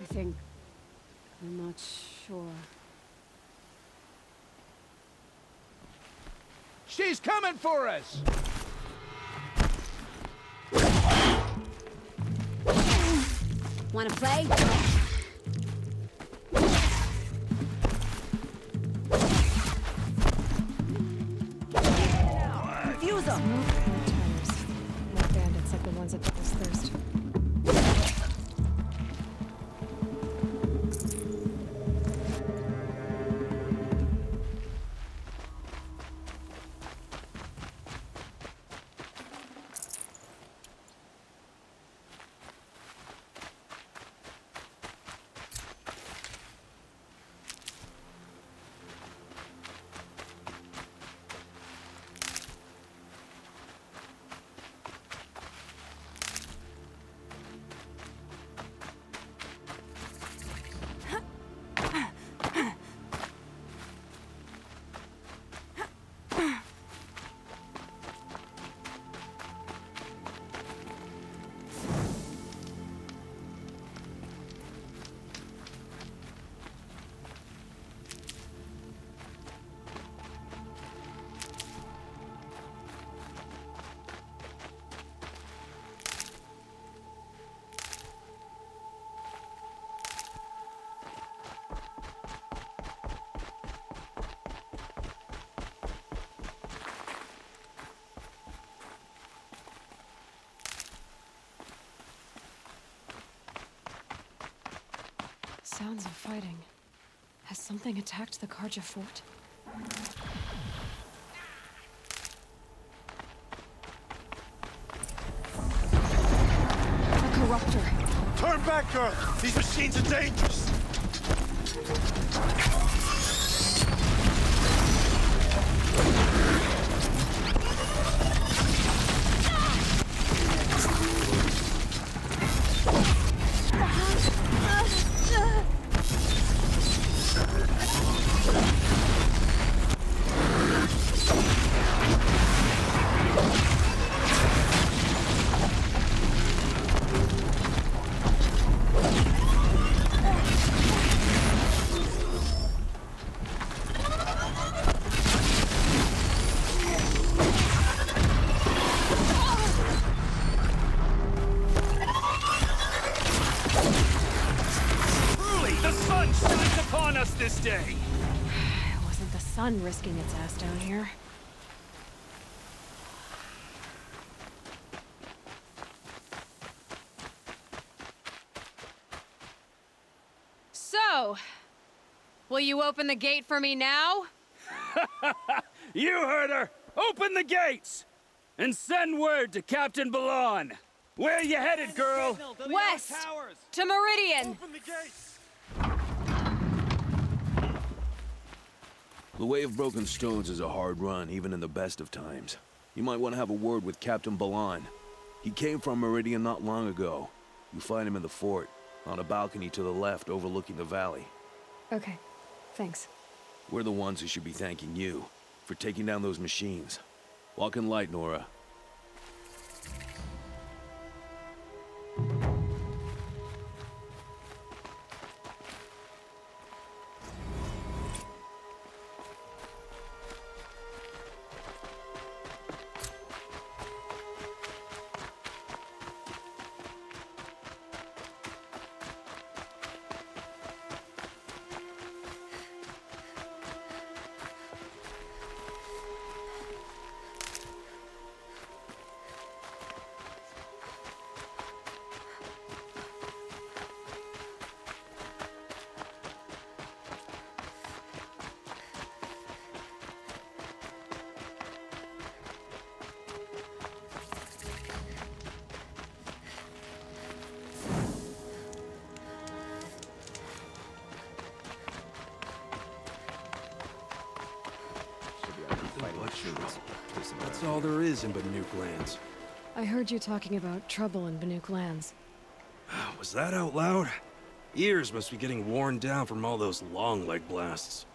I think... I'm not sure. She's coming for us! Wanna play? Fuse them! Smoke and tires. More bandits like the ones at Devil's Thirst. Sounds of fighting. Has something attacked the Karja Fort? A corruptor! Turn back, girl! These machines are dangerous! This day. It wasn't the sun risking its ass down here. So, will you open the gate for me now? You heard her! Open the gates! And send word to Captain Balon. Where you headed, girl? West! To Meridian! Open the gates! The Way of Broken Stones is a hard run, even in the best of times. You might want to have a word with Captain Balan. He came from Meridian not long ago. You find him in the fort, on a balcony to the left overlooking the valley. Okay, thanks. We're the ones who should be thanking you for taking down those machines. Walk in light, Nora. That's all there is in Banuk lands. I heard you talking about trouble in Banuk lands. Was that out loud? Ears must be getting worn down from all those long leg blasts.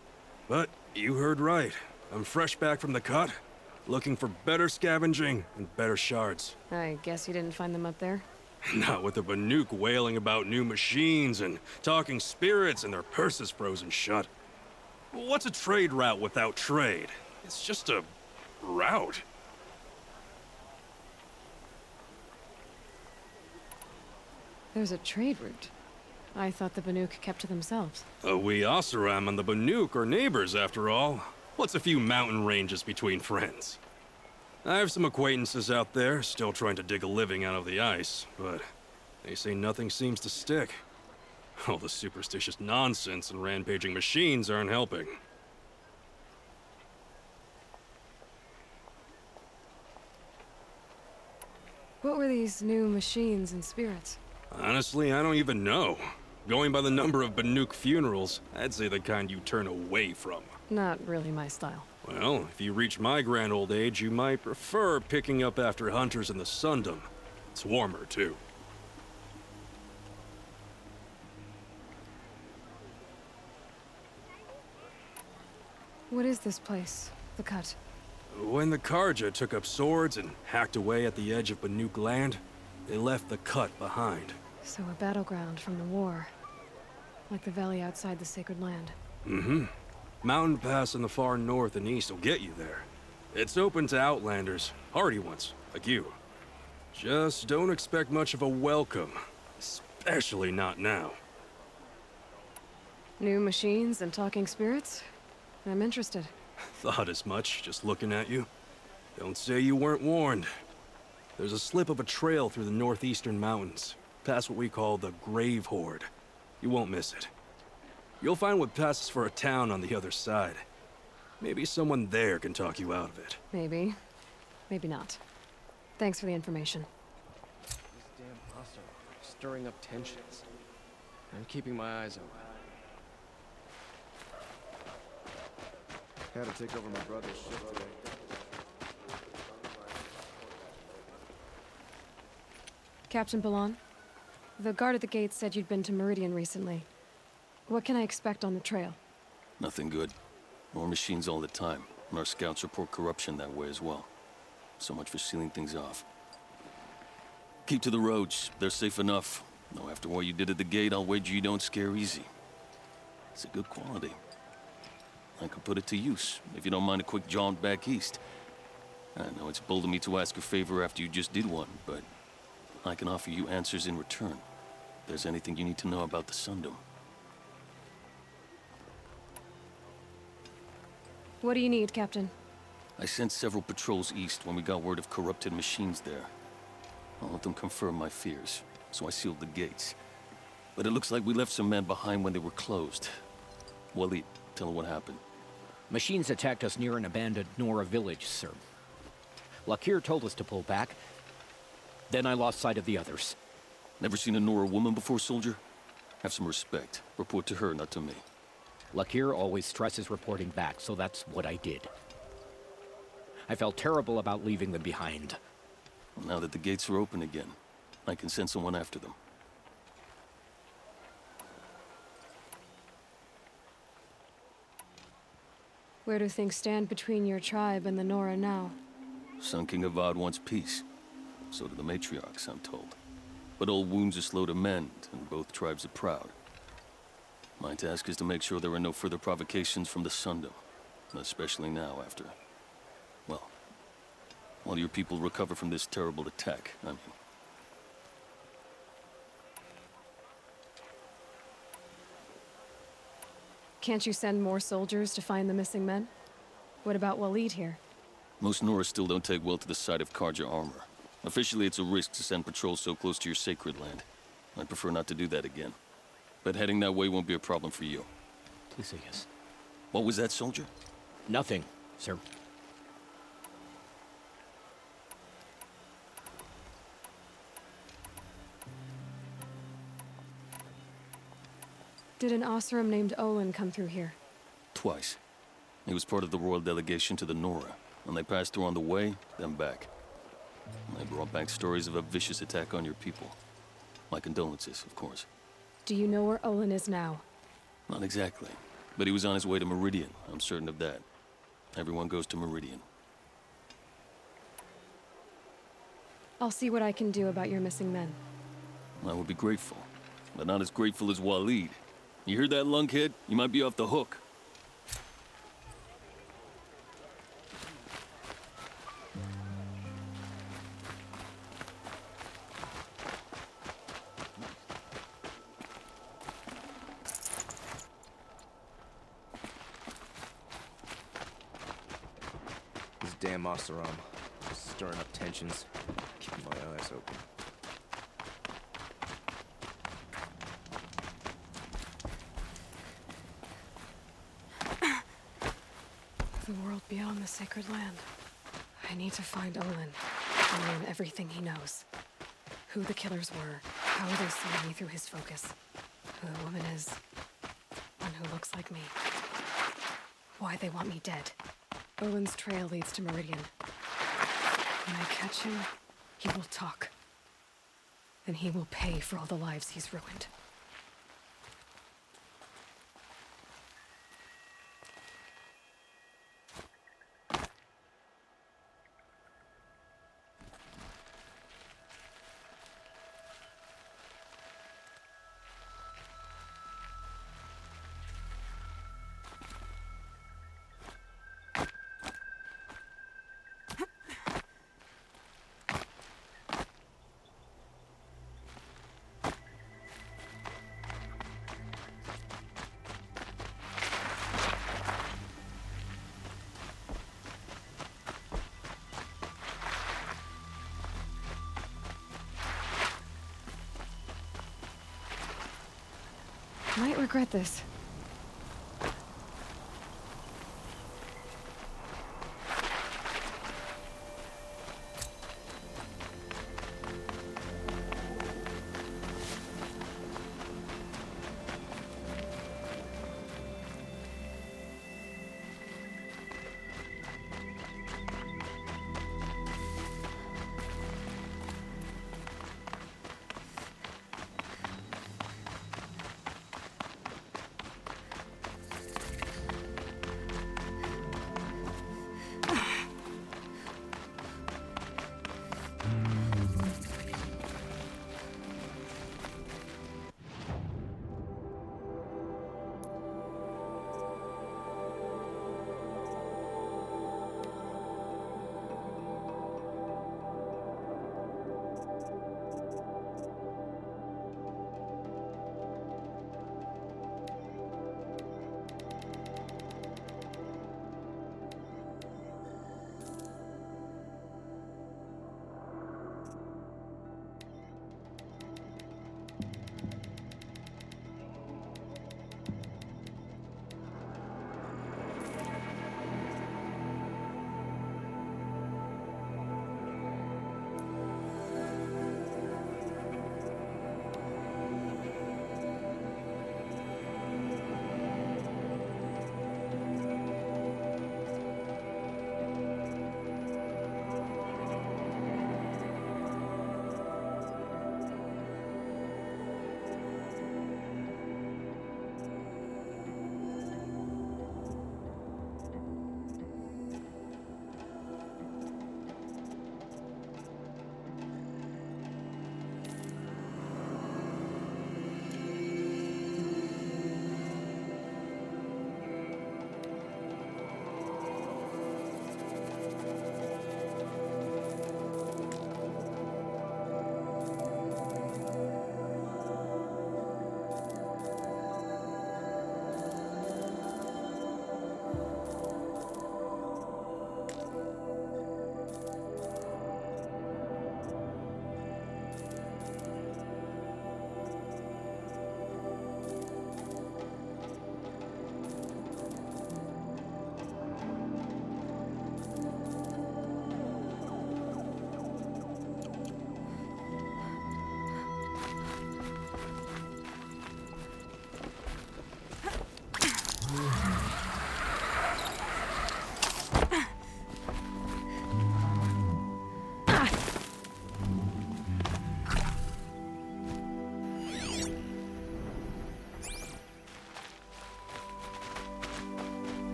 But you heard right. I'm fresh back from the cut, looking for better scavenging and better shards. I guess you didn't find them up there? Not with the Banuk wailing about new machines and talking spirits and their purses frozen shut. What's a trade route without trade? It's just a route. There's a trade route. I thought the Banuk kept to themselves. We Oseram and the Banuk are neighbors, after all. What's a few mountain ranges between friends? I have some acquaintances out there, still trying to dig a living out of the ice, but they say nothing seems to stick. All the superstitious nonsense and rampaging machines aren't helping. What were these new machines and spirits? Honestly, I don't even know. Going by the number of Banuk funerals, I'd say the kind you turn away from. Not really my style. Well, if you reach my grand old age, you might prefer picking up after hunters in the Sundom. It's warmer, too. What is this place? The Cut? When the Karja took up swords and hacked away at the edge of Banuk land, they left the Cut behind. So a battleground from the war. Like the valley outside the Sacred Land. Mm-hmm. Mountain Pass in the far north and east will get you there. It's open to outlanders, hardy ones, like you. Just don't expect much of a welcome. Especially not now. New machines and talking spirits? I'm interested. Thought as much, just looking at you. Don't say you weren't warned. There's a slip of a trail through the northeastern mountains, past what we call the Grave Horde. You won't miss it. You'll find what passes for a town on the other side. Maybe someone there can talk you out of it. Maybe. Maybe not. Thanks for the information. These damn Oseram are stirring up tensions. I'm keeping my eyes open. Had to take over my brother's shift today. Captain Balan, the guard at the gate said you'd been to Meridian recently. What can I expect on the trail? Nothing good. More machines all the time, and our scouts report corruption that way as well. So much for sealing things off. Keep to the roads. They're safe enough. Though after what you did at the gate, I'll wager you don't scare easy. It's a good quality. I could put it to use, if you don't mind a quick jaunt back east. I know it's bold of me to ask a favor after you just did one, but I can offer you answers in return. If there's anything you need to know about the Sundom. What do you need, Captain? I sent several patrols east when we got word of corrupted machines there. I'll let them confirm my fears, so I sealed the gates. But it looks like we left some men behind when they were closed. Waleed, tell her what happened. Machines attacked us near an abandoned Nora village, sir. Lakir told us to pull back. Then I lost sight of the others. Never seen a Nora woman before, soldier? Have some respect. Report to her, not to me. Lakir always stresses reporting back, so that's what I did. I felt terrible about leaving them behind. Well, now that the gates are open again, I can send someone after them. Where do things stand between your tribe and the Nora now? Sun King Avad wants peace. So do the matriarchs, I'm told. But old wounds are slow to mend, and both tribes are proud. My task is to make sure there are no further provocations from the Sundom. Especially now after... well, while your people recover from this terrible attack, I mean. Can't you send more soldiers to find the missing men? What about Waleed here? Most Nora still don't take well to the sight of Karja armor. Officially, it's a risk to send patrols so close to your sacred land. I'd prefer not to do that again. But heading that way won't be a problem for you. Please, yes. What was that, soldier? Nothing, sir. Did an Oseram named Olin come through here? Twice. He was part of the royal delegation to the Nora, and they passed through on the way, then back. They brought back stories of a vicious attack on your people. My condolences, of course. Do you know where Olin is now? Not exactly, but he was on his way to Meridian, I'm certain of that. Everyone goes to Meridian. I'll see what I can do about your missing men. I would be grateful, but not as grateful as Waleed. You hear that, lunkhead? You might be off the hook. This damn Oseram. Stirring up tensions. Keeping my eyes open. The world beyond the sacred land. I need to find Olin and learn everything he knows. Who the killers were, how they see me through his focus, who the woman is, one who looks like me, why they want me dead. Olin's trail leads to Meridian. When I catch him, he will talk. Then he will pay for all the lives he's ruined. Might regret this.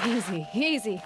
Easy, easy.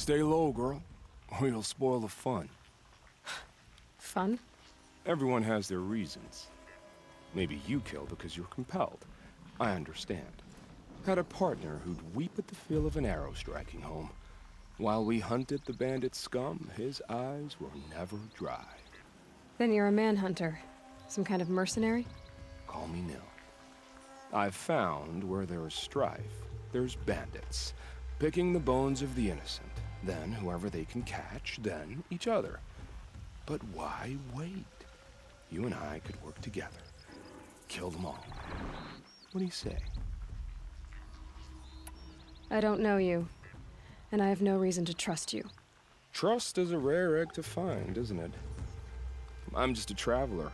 Stay low, girl, or you'll spoil the fun. Fun? Everyone has their reasons. Maybe you kill because you're compelled. I understand. Had a partner who'd weep at the feel of an arrow striking home. While we hunted the bandit scum, his eyes were never dry. Then you're a manhunter. Some kind of mercenary? Call me Nil. I've found where there is strife, there's bandits, picking the bones of the innocent, then whoever they can catch, then each other. But why wait? You and I could work together. Kill them all. What do you say? I don't know you, and I have no reason to trust you. Trust is a rare egg to find, isn't it? I'm just a traveler,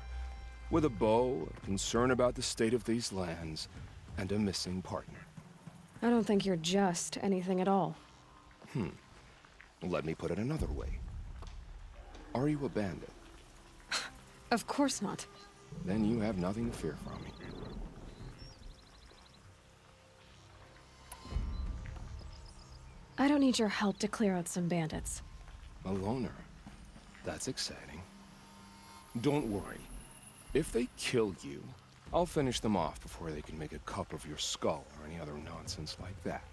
with a bow, a concern about the state of these lands, and a missing partner. I don't think you're just anything at all. Let me put it another way. Are you a bandit? Of course not. Then you have nothing to fear from me. I don't need your help to clear out some bandits. A loner. That's exciting. Don't worry. If they kill you, I'll finish them off before they can make a cup of your skull or any other nonsense like that.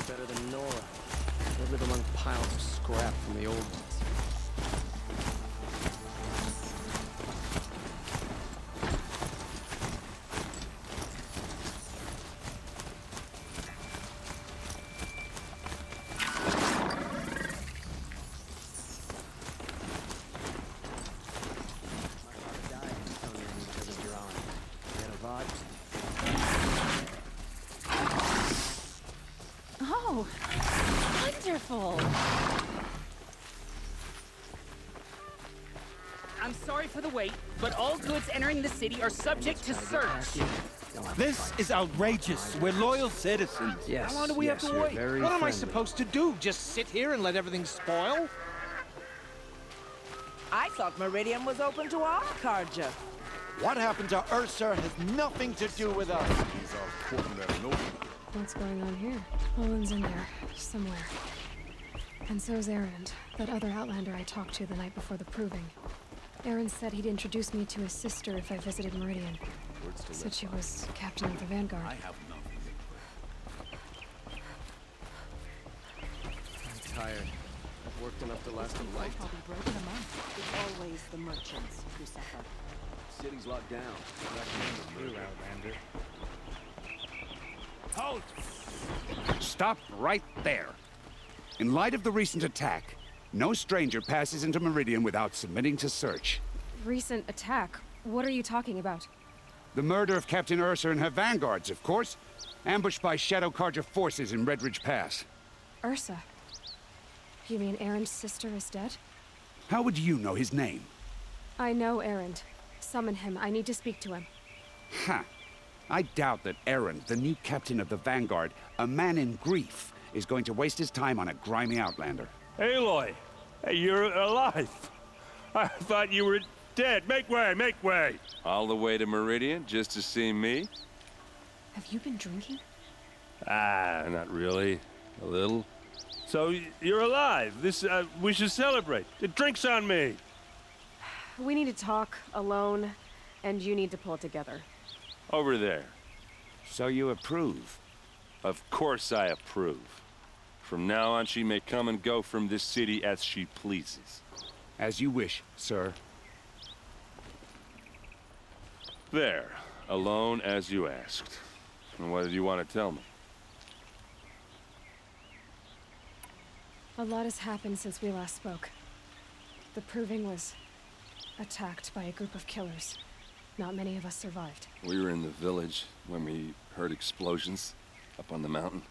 Better than Nora. They live among piles of scrap from the old ones. Oh, wonderful! I'm sorry for the wait, but all goods entering the city are subject to search. This is outrageous. We're loyal citizens. Yes, How long do we have to wait? What am I supposed to do? Just sit here and let everything spoil? I thought Meridian was open to all Carja. What happened to Ursa has nothing to do with us. What's going on here? Olin's in there, somewhere. And so's Aaron, that other Outlander I talked to the night before the proving. Aaron said he'd introduce me to his sister if I visited Meridian. Said she was captain of the Vanguard. I have nothing. I'm tired. I've worked enough to last a lifetime. I'll be broken a month. It's always the merchants who suffer. City's locked down. You, Outlander. Halt! Stop right there. In light of the recent attack, no stranger passes into Meridian without submitting to search. Recent attack? What are you talking about? The murder of Captain Ursa and her vanguards, of course. Ambushed by Shadow Carja forces in Redridge Pass. Ursa? You mean Aaron's sister is dead? How would you know his name? I know Aaron. Summon him. I need to speak to him. Ha! I doubt that Aaron, the new captain of the Vanguard, a man in grief, is going to waste his time on a grimy outlander. Aloy! Hey, you're alive! I thought you were dead. Make way, make way! All the way to Meridian just to see me? Have you been drinking? Ah, not really. A little. So, you're alive. We should celebrate. The drink's on me. We need to talk, alone, and you need to pull it together. Over there. So you approve? Of course I approve. From now on, she may come and go from this city as she pleases. As you wish, sir. There. Alone as you asked. And what did you want to tell me? A lot has happened since we last spoke. The Proving was attacked by a group of killers. Not many of us survived. We were in the village when we heard explosions up on the mountain.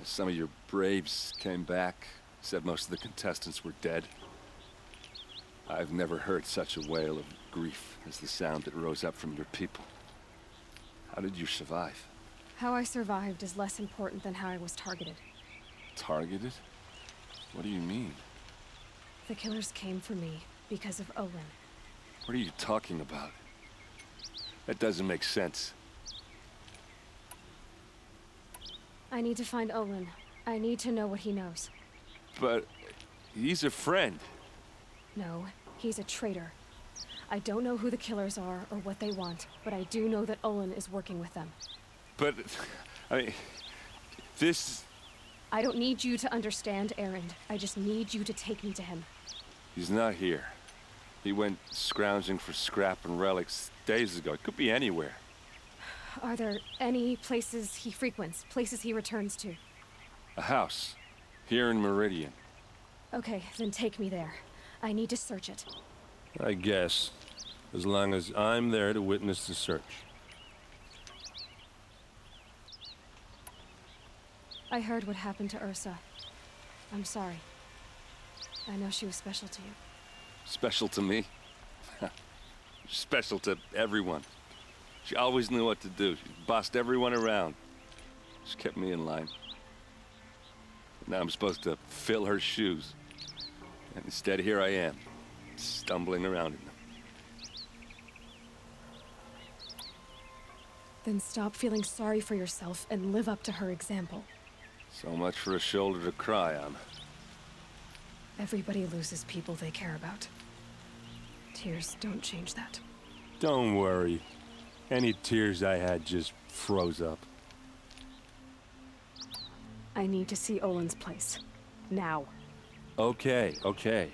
Some of your braves came back, said most of the contestants were dead. I've never heard such a wail of grief as the sound that rose up from your people. How did you survive? How I survived is less important than how I was targeted. Targeted? What do you mean? The killers came for me because of Olin. What are you talking about? That doesn't make sense. I need to find Olin. I need to know what he knows. But he's a friend. No, he's a traitor. I don't know who the killers are or what they want, but I do know that Olin is working with them. But, I mean, this... I don't need you to understand, Erend. I just need you to take me to him. He's not here. He went scrounging for scrap and relics days ago. It could be anywhere. Are there any places he frequents, places he returns to? A house. Here in Meridian. Okay, then take me there. I need to search it. I guess. As long as I'm there to witness the search. I heard what happened to Ursa. I'm sorry. I know she was special to you. Special to me? Special to everyone. She always knew what to do. She bossed everyone around. She kept me in line. Now I'm supposed to fill her shoes. And instead, here I am, stumbling around in them. Then stop feeling sorry for yourself and live up to her example. So much for a shoulder to cry on. Everybody loses people they care about. Tears don't change that. Don't worry. Any tears I had just froze up. I need to see Olin's place. Now. Okay, okay.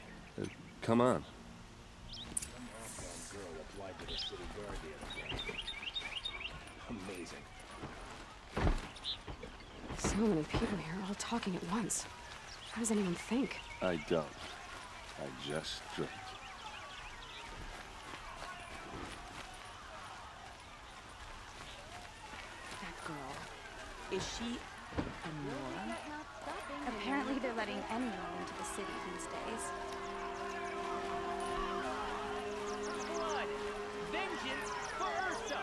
Come on. Amazing. So many people here, all talking at once. How does anyone think? I don't. I just drink. That girl. Is she a Nora? Apparently they're letting anyone into the city these days. Blood! Vengeance for Ursa!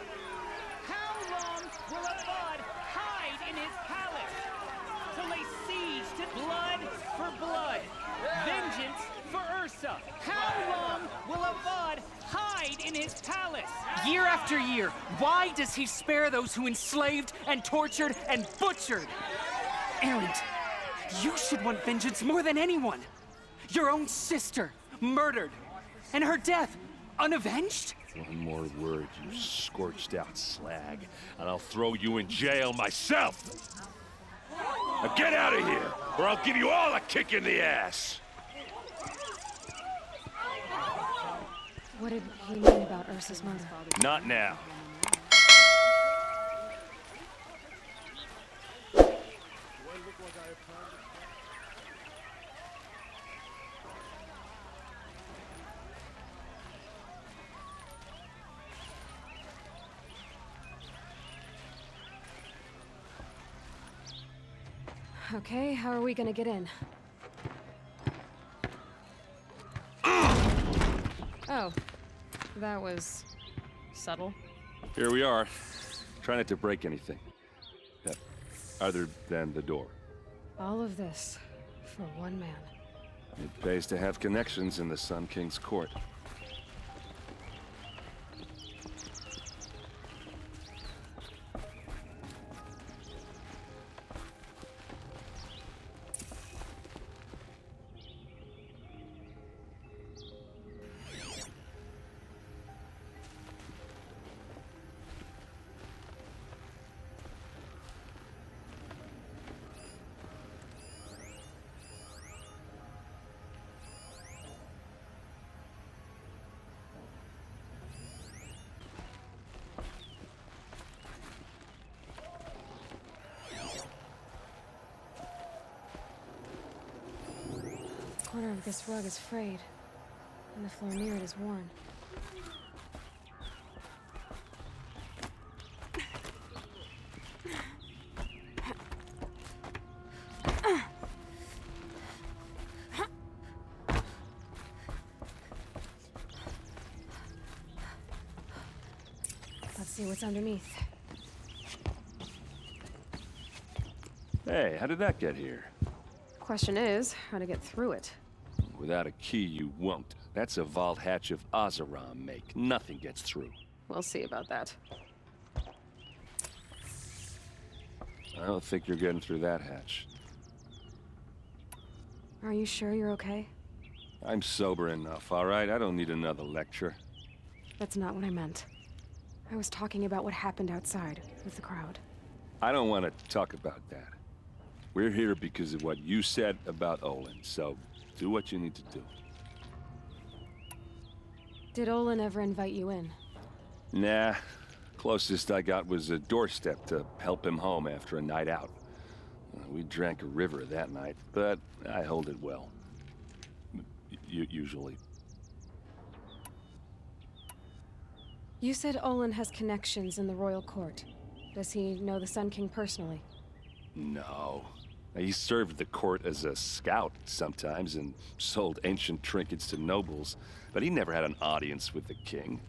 How long will a bud hide in his palace? To lay siege to blood for blood! Vengeance for Ursa! How long will a bud hide in his palace? Year after year, why does he spare those who enslaved and tortured and butchered? Erend, you should want vengeance more than anyone. Your own sister, murdered, and her death, unavenged? One more word, you scorched out slag, and I'll throw you in jail myself! Now get out of here, or I'll give you all a kick in the ass! What did he mean about Ursa's murder? Not now. Okay, how are we gonna get in? Oh, that was subtle. Here we are. Try not to break anything. Other than the door. All of this for one man. It pays to have connections in the Sun King's court. The corner of this rug is frayed, and the floor near it is worn. Let's see what's underneath. Hey, how did that get here? Question is, how to get through it. Without a key, you won't. That's a vault hatch of Oseram make. Nothing gets through. We'll see about that. I don't think you're getting through that hatch. Are you sure you're okay? I'm sober enough, all right? I don't need another lecture. That's not what I meant. I was talking about what happened outside with the crowd. I don't want to talk about that. We're here because of what you said about Olin, so do what you need to do. Did Olin ever invite you in? Nah. Closest I got was a doorstep to help him home after a night out. We drank a river that night, but I hold it well. Usually. You said Olin has connections in the royal court. Does he know the Sun King personally? No. He served the court as a scout sometimes and sold ancient trinkets to nobles, but he never had an audience with the king.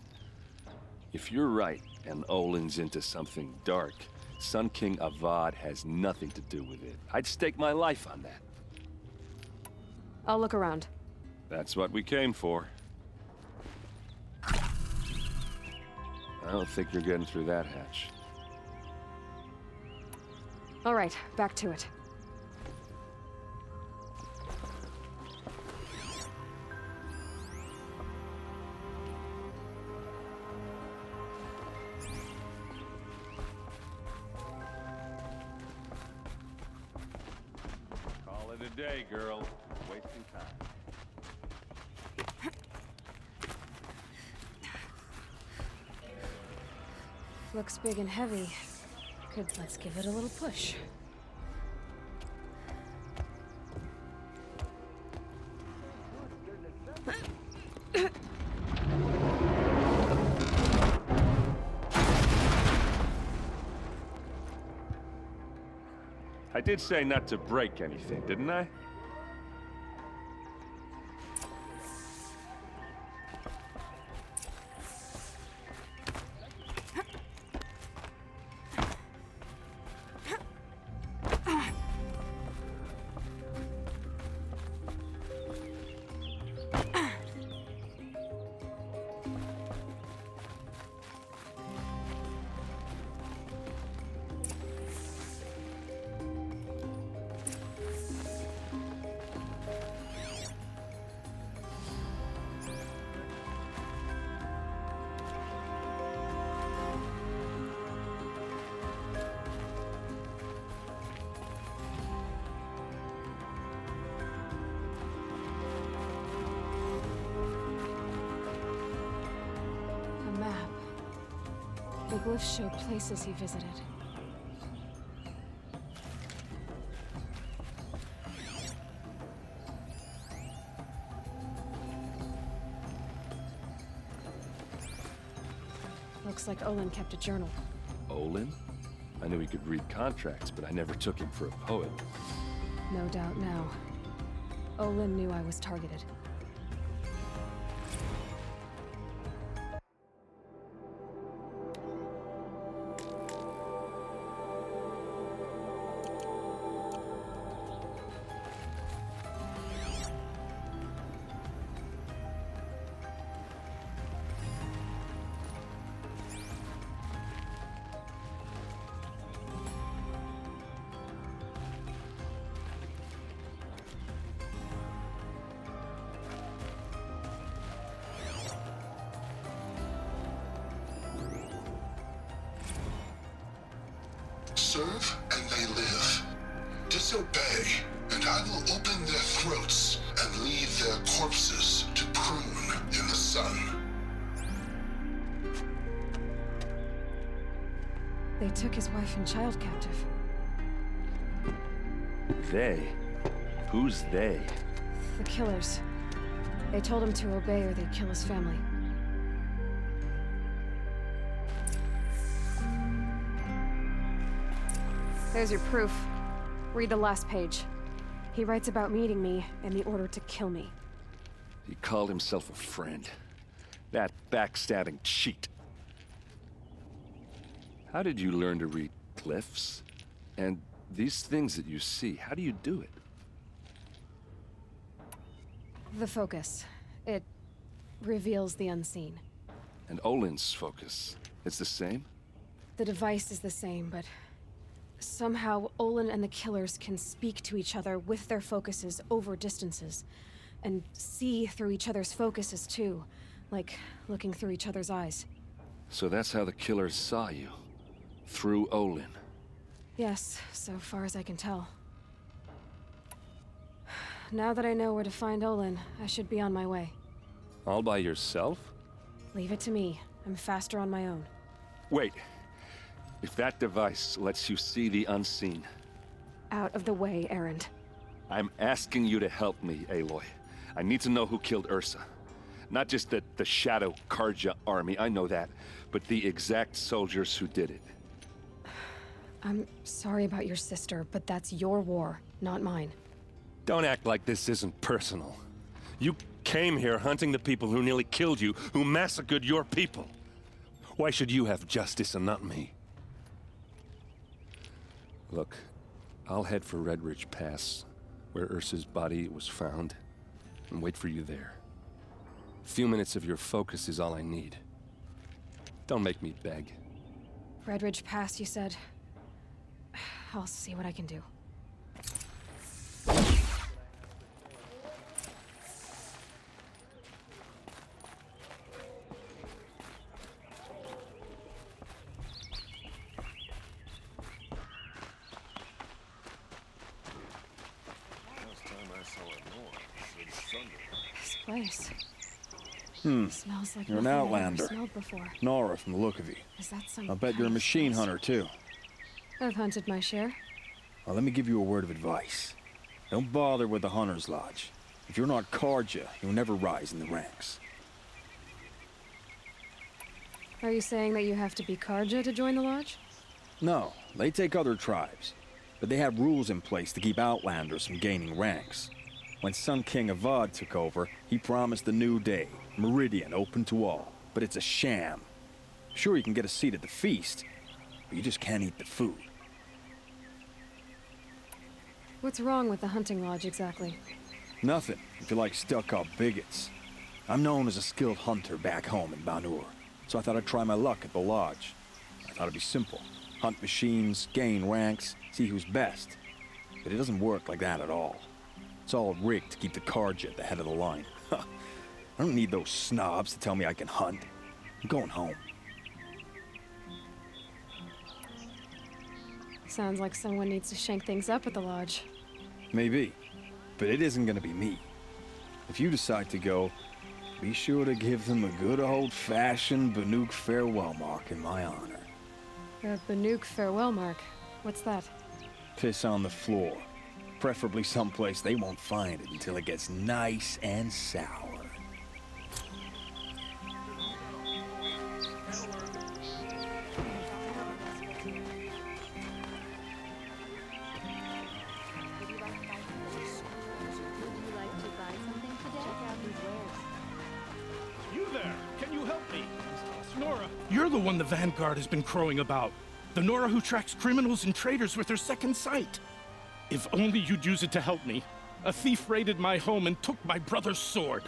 If you're right, and Olin's into something dark, Sun King Avad has nothing to do with it. I'd stake my life on that. I'll look around. That's what we came for. I don't think you're getting through that hatch. All right, back to it. Call it a day, girl. Wasting time. Looks big and heavy. Let's give it a little push. I did say not to break anything, didn't I? The glyphs show places he visited. Looks like Olin kept a journal. Olin? I knew he could read contracts, but I never took him for a poet. No doubt now. Olin knew I was targeted. Serve and they live. Disobey, and I will open their throats and leave their corpses to prune in the sun. They took his wife and child captive. They? Who's they? The killers. They told him to obey or they'd kill his family. There's your proof. Read the last page. He writes about meeting me and the order to kill me. He called himself a friend. That backstabbing cheat. How did you learn to read glyphs? And these things that you see, how do you do it? The focus. It reveals the unseen. And Olin's focus, it's the same? The device is the same, but somehow Olin and the killers can speak to each other with their focuses over distances. And see through each other's focuses too. Like looking through each other's eyes. So that's how the killers saw you? Through Olin? Yes, so far as I can tell. Now that I know where to find Olin, I should be on my way. All by yourself? Leave it to me. I'm faster on my own. Wait. If that device lets you see the unseen... Out of the way, Erend. I'm asking you to help me, Aloy. I need to know who killed Ursa. Not just the Shadow Karja army, I know that, but the exact soldiers who did it. I'm sorry about your sister, but that's your war, not mine. Don't act like this isn't personal. You came here hunting the people who nearly killed you, who massacred your people. Why should you have justice and not me? Look, I'll head for Red Ridge Pass, where Ursa's body was found, and wait for you there. A few minutes of your focus is all I need. Don't make me beg. Red Ridge Pass, you said? I'll see what I can do. This place. Smells like You're an nothing I've ever outlander. smelled before. Nora, from the look of you. Is that some I'll bet you're a kind of machine place? hunter, too. I've hunted my share. Well, let me give you a word of advice. Don't bother with the Hunter's Lodge. If you're not Karja, you'll never rise in the ranks. Are you saying that you have to be Karja to join the lodge? No, they take other tribes. But they have rules in place to keep outlanders from gaining ranks. When Sun King Avad took over, he promised a new day, Meridian open to all. But it's a sham. Sure, you can get a seat at the feast, but you just can't eat the food. What's wrong with the hunting lodge exactly? Nothing, if you like stuck-up bigots. I'm known as a skilled hunter back home in Banur, so I thought I'd try my luck at the lodge. I thought it'd be simple. Hunt machines, gain ranks, see who's best. But it doesn't work like that at all. It's all rigged to keep the Karja at the head of the line. I don't need those snobs to tell me I can hunt. I'm going home. Sounds like someone needs to shake things up at the lodge. Maybe, but it isn't gonna be me. If you decide to go, be sure to give them a good old-fashioned Banuk farewell mark in my honor. A Banuk farewell mark. What's that? Piss on the floor. Preferably someplace they won't find it until it gets nice and sour. You're the one the Vanguard has been crowing about. The Nora who tracks criminals and traitors with her second sight. If only you'd use it to help me. A thief raided my home and took my brother's sword.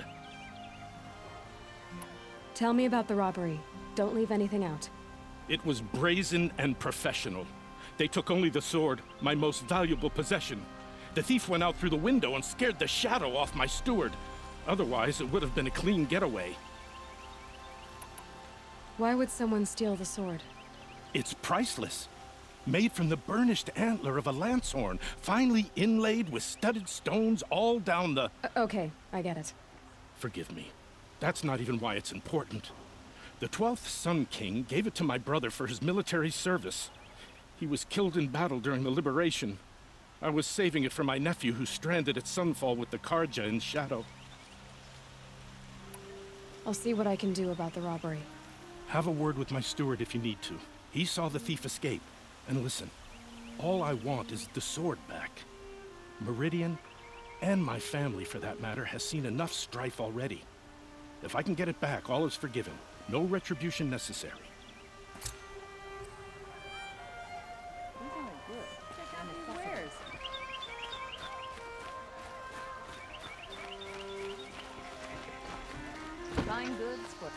Tell me about the robbery. Don't leave anything out. It was brazen and professional. They took only the sword, my most valuable possession. The thief went out through the window and scared the shadow off my steward. Otherwise, it would have been a clean getaway. Why would someone steal the sword? It's priceless. Made from the burnished antler of a lancehorn, finely inlaid with studded stones all down the... Okay, I get it. Forgive me. That's not even why it's important. The 12th Sun King gave it to my brother for his military service. He was killed in battle during the Liberation. I was saving it for my nephew who's stranded at Sunfall with the Karja in Shadow. I'll see what I can do about the robbery. Have a word with my steward if you need to. He saw the thief escape. And listen, all I want is the sword back. Meridian, and my family for that matter, has seen enough strife already. If I can get it back, all is forgiven. No retribution necessary. Buying goods for...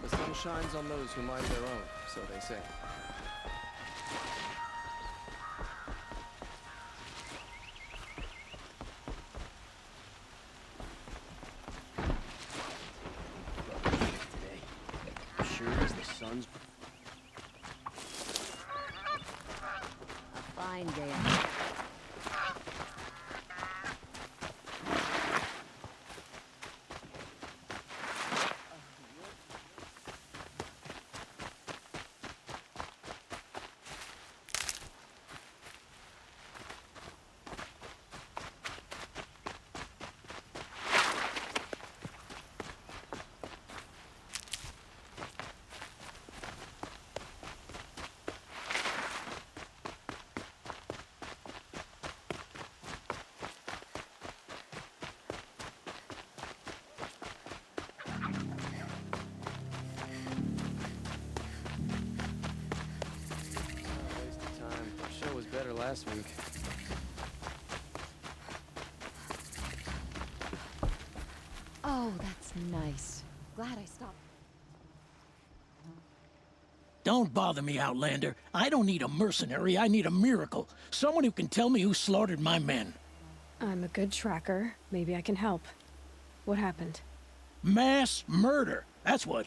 The sun shines on those who mind their own, so they say. Sure as the sun's... A fine day. Better last week. Oh, that's nice. Glad I stopped. Don't bother me, Outlander. I don't need a mercenary, I need a miracle. Someone who can tell me who slaughtered my men. I'm a good tracker. Maybe I can help. What happened? Mass murder. That's what.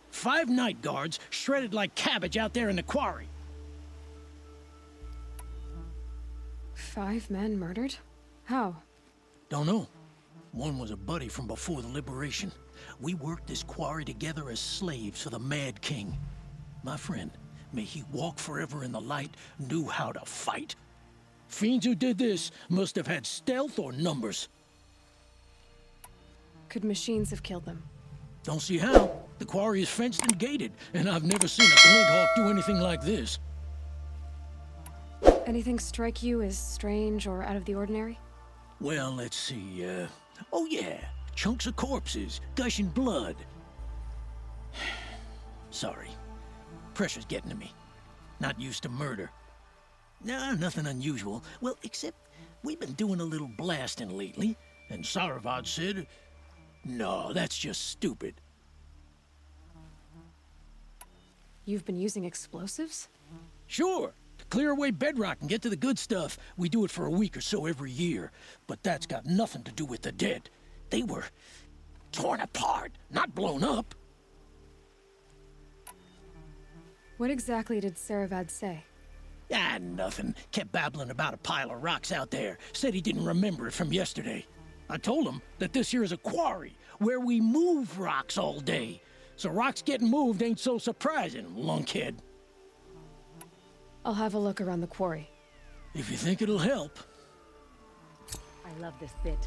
5 night guards shredded like cabbage out there in the quarry. 5 men murdered? How? Don't know. One was a buddy from before the Liberation. We worked this quarry together as slaves for the Mad King. My friend, may he walk forever in the light, knew how to fight. Fiends who did this must have had stealth or numbers. Could machines have killed them? Don't see how. The quarry is fenced and gated, and I've never seen a Glintehawk do anything like this. Anything strike you as strange or out of the ordinary? Well, let's see, oh yeah, chunks of corpses, gushing blood. Sorry. Pressure's getting to me. Not used to murder. Nah, nothing unusual. Well, except we've been doing a little blasting lately, and Saravad said, no, that's just stupid. You've been using explosives? Sure. To clear away bedrock and get to the good stuff, we do it for a week or so every year. But that's got nothing to do with the dead. They were torn apart, not blown up. What exactly did Saravad say? Ah, nothing. Kept babbling about a pile of rocks out there. Said he didn't remember it from yesterday. I told him that this here is a quarry, where we move rocks all day. So rocks getting moved ain't so surprising, lunkhead. I'll have a look around the quarry. If you think it'll help. I love this bit.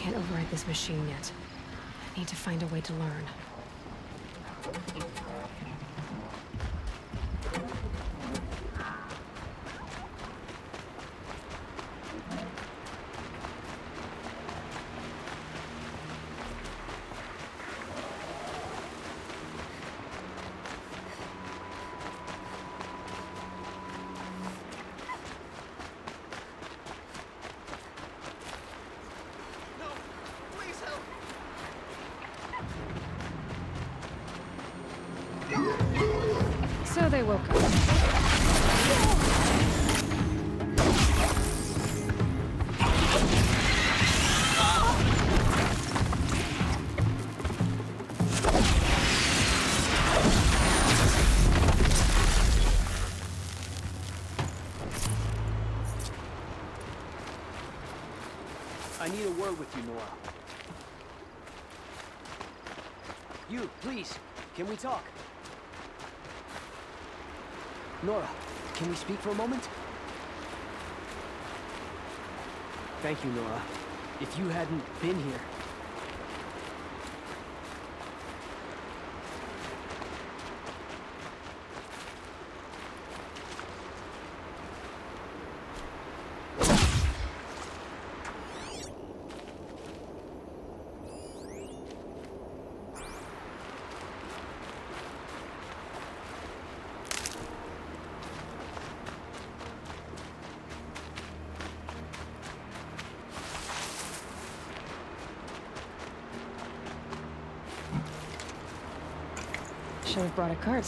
can't override this machine yet. I need to find a way to learn. So they woke up. I need a word with you, Nora. You, please, can we talk? Nora, can we speak for a moment? Thank you, Nora. If you hadn't been here... Should have brought a cart.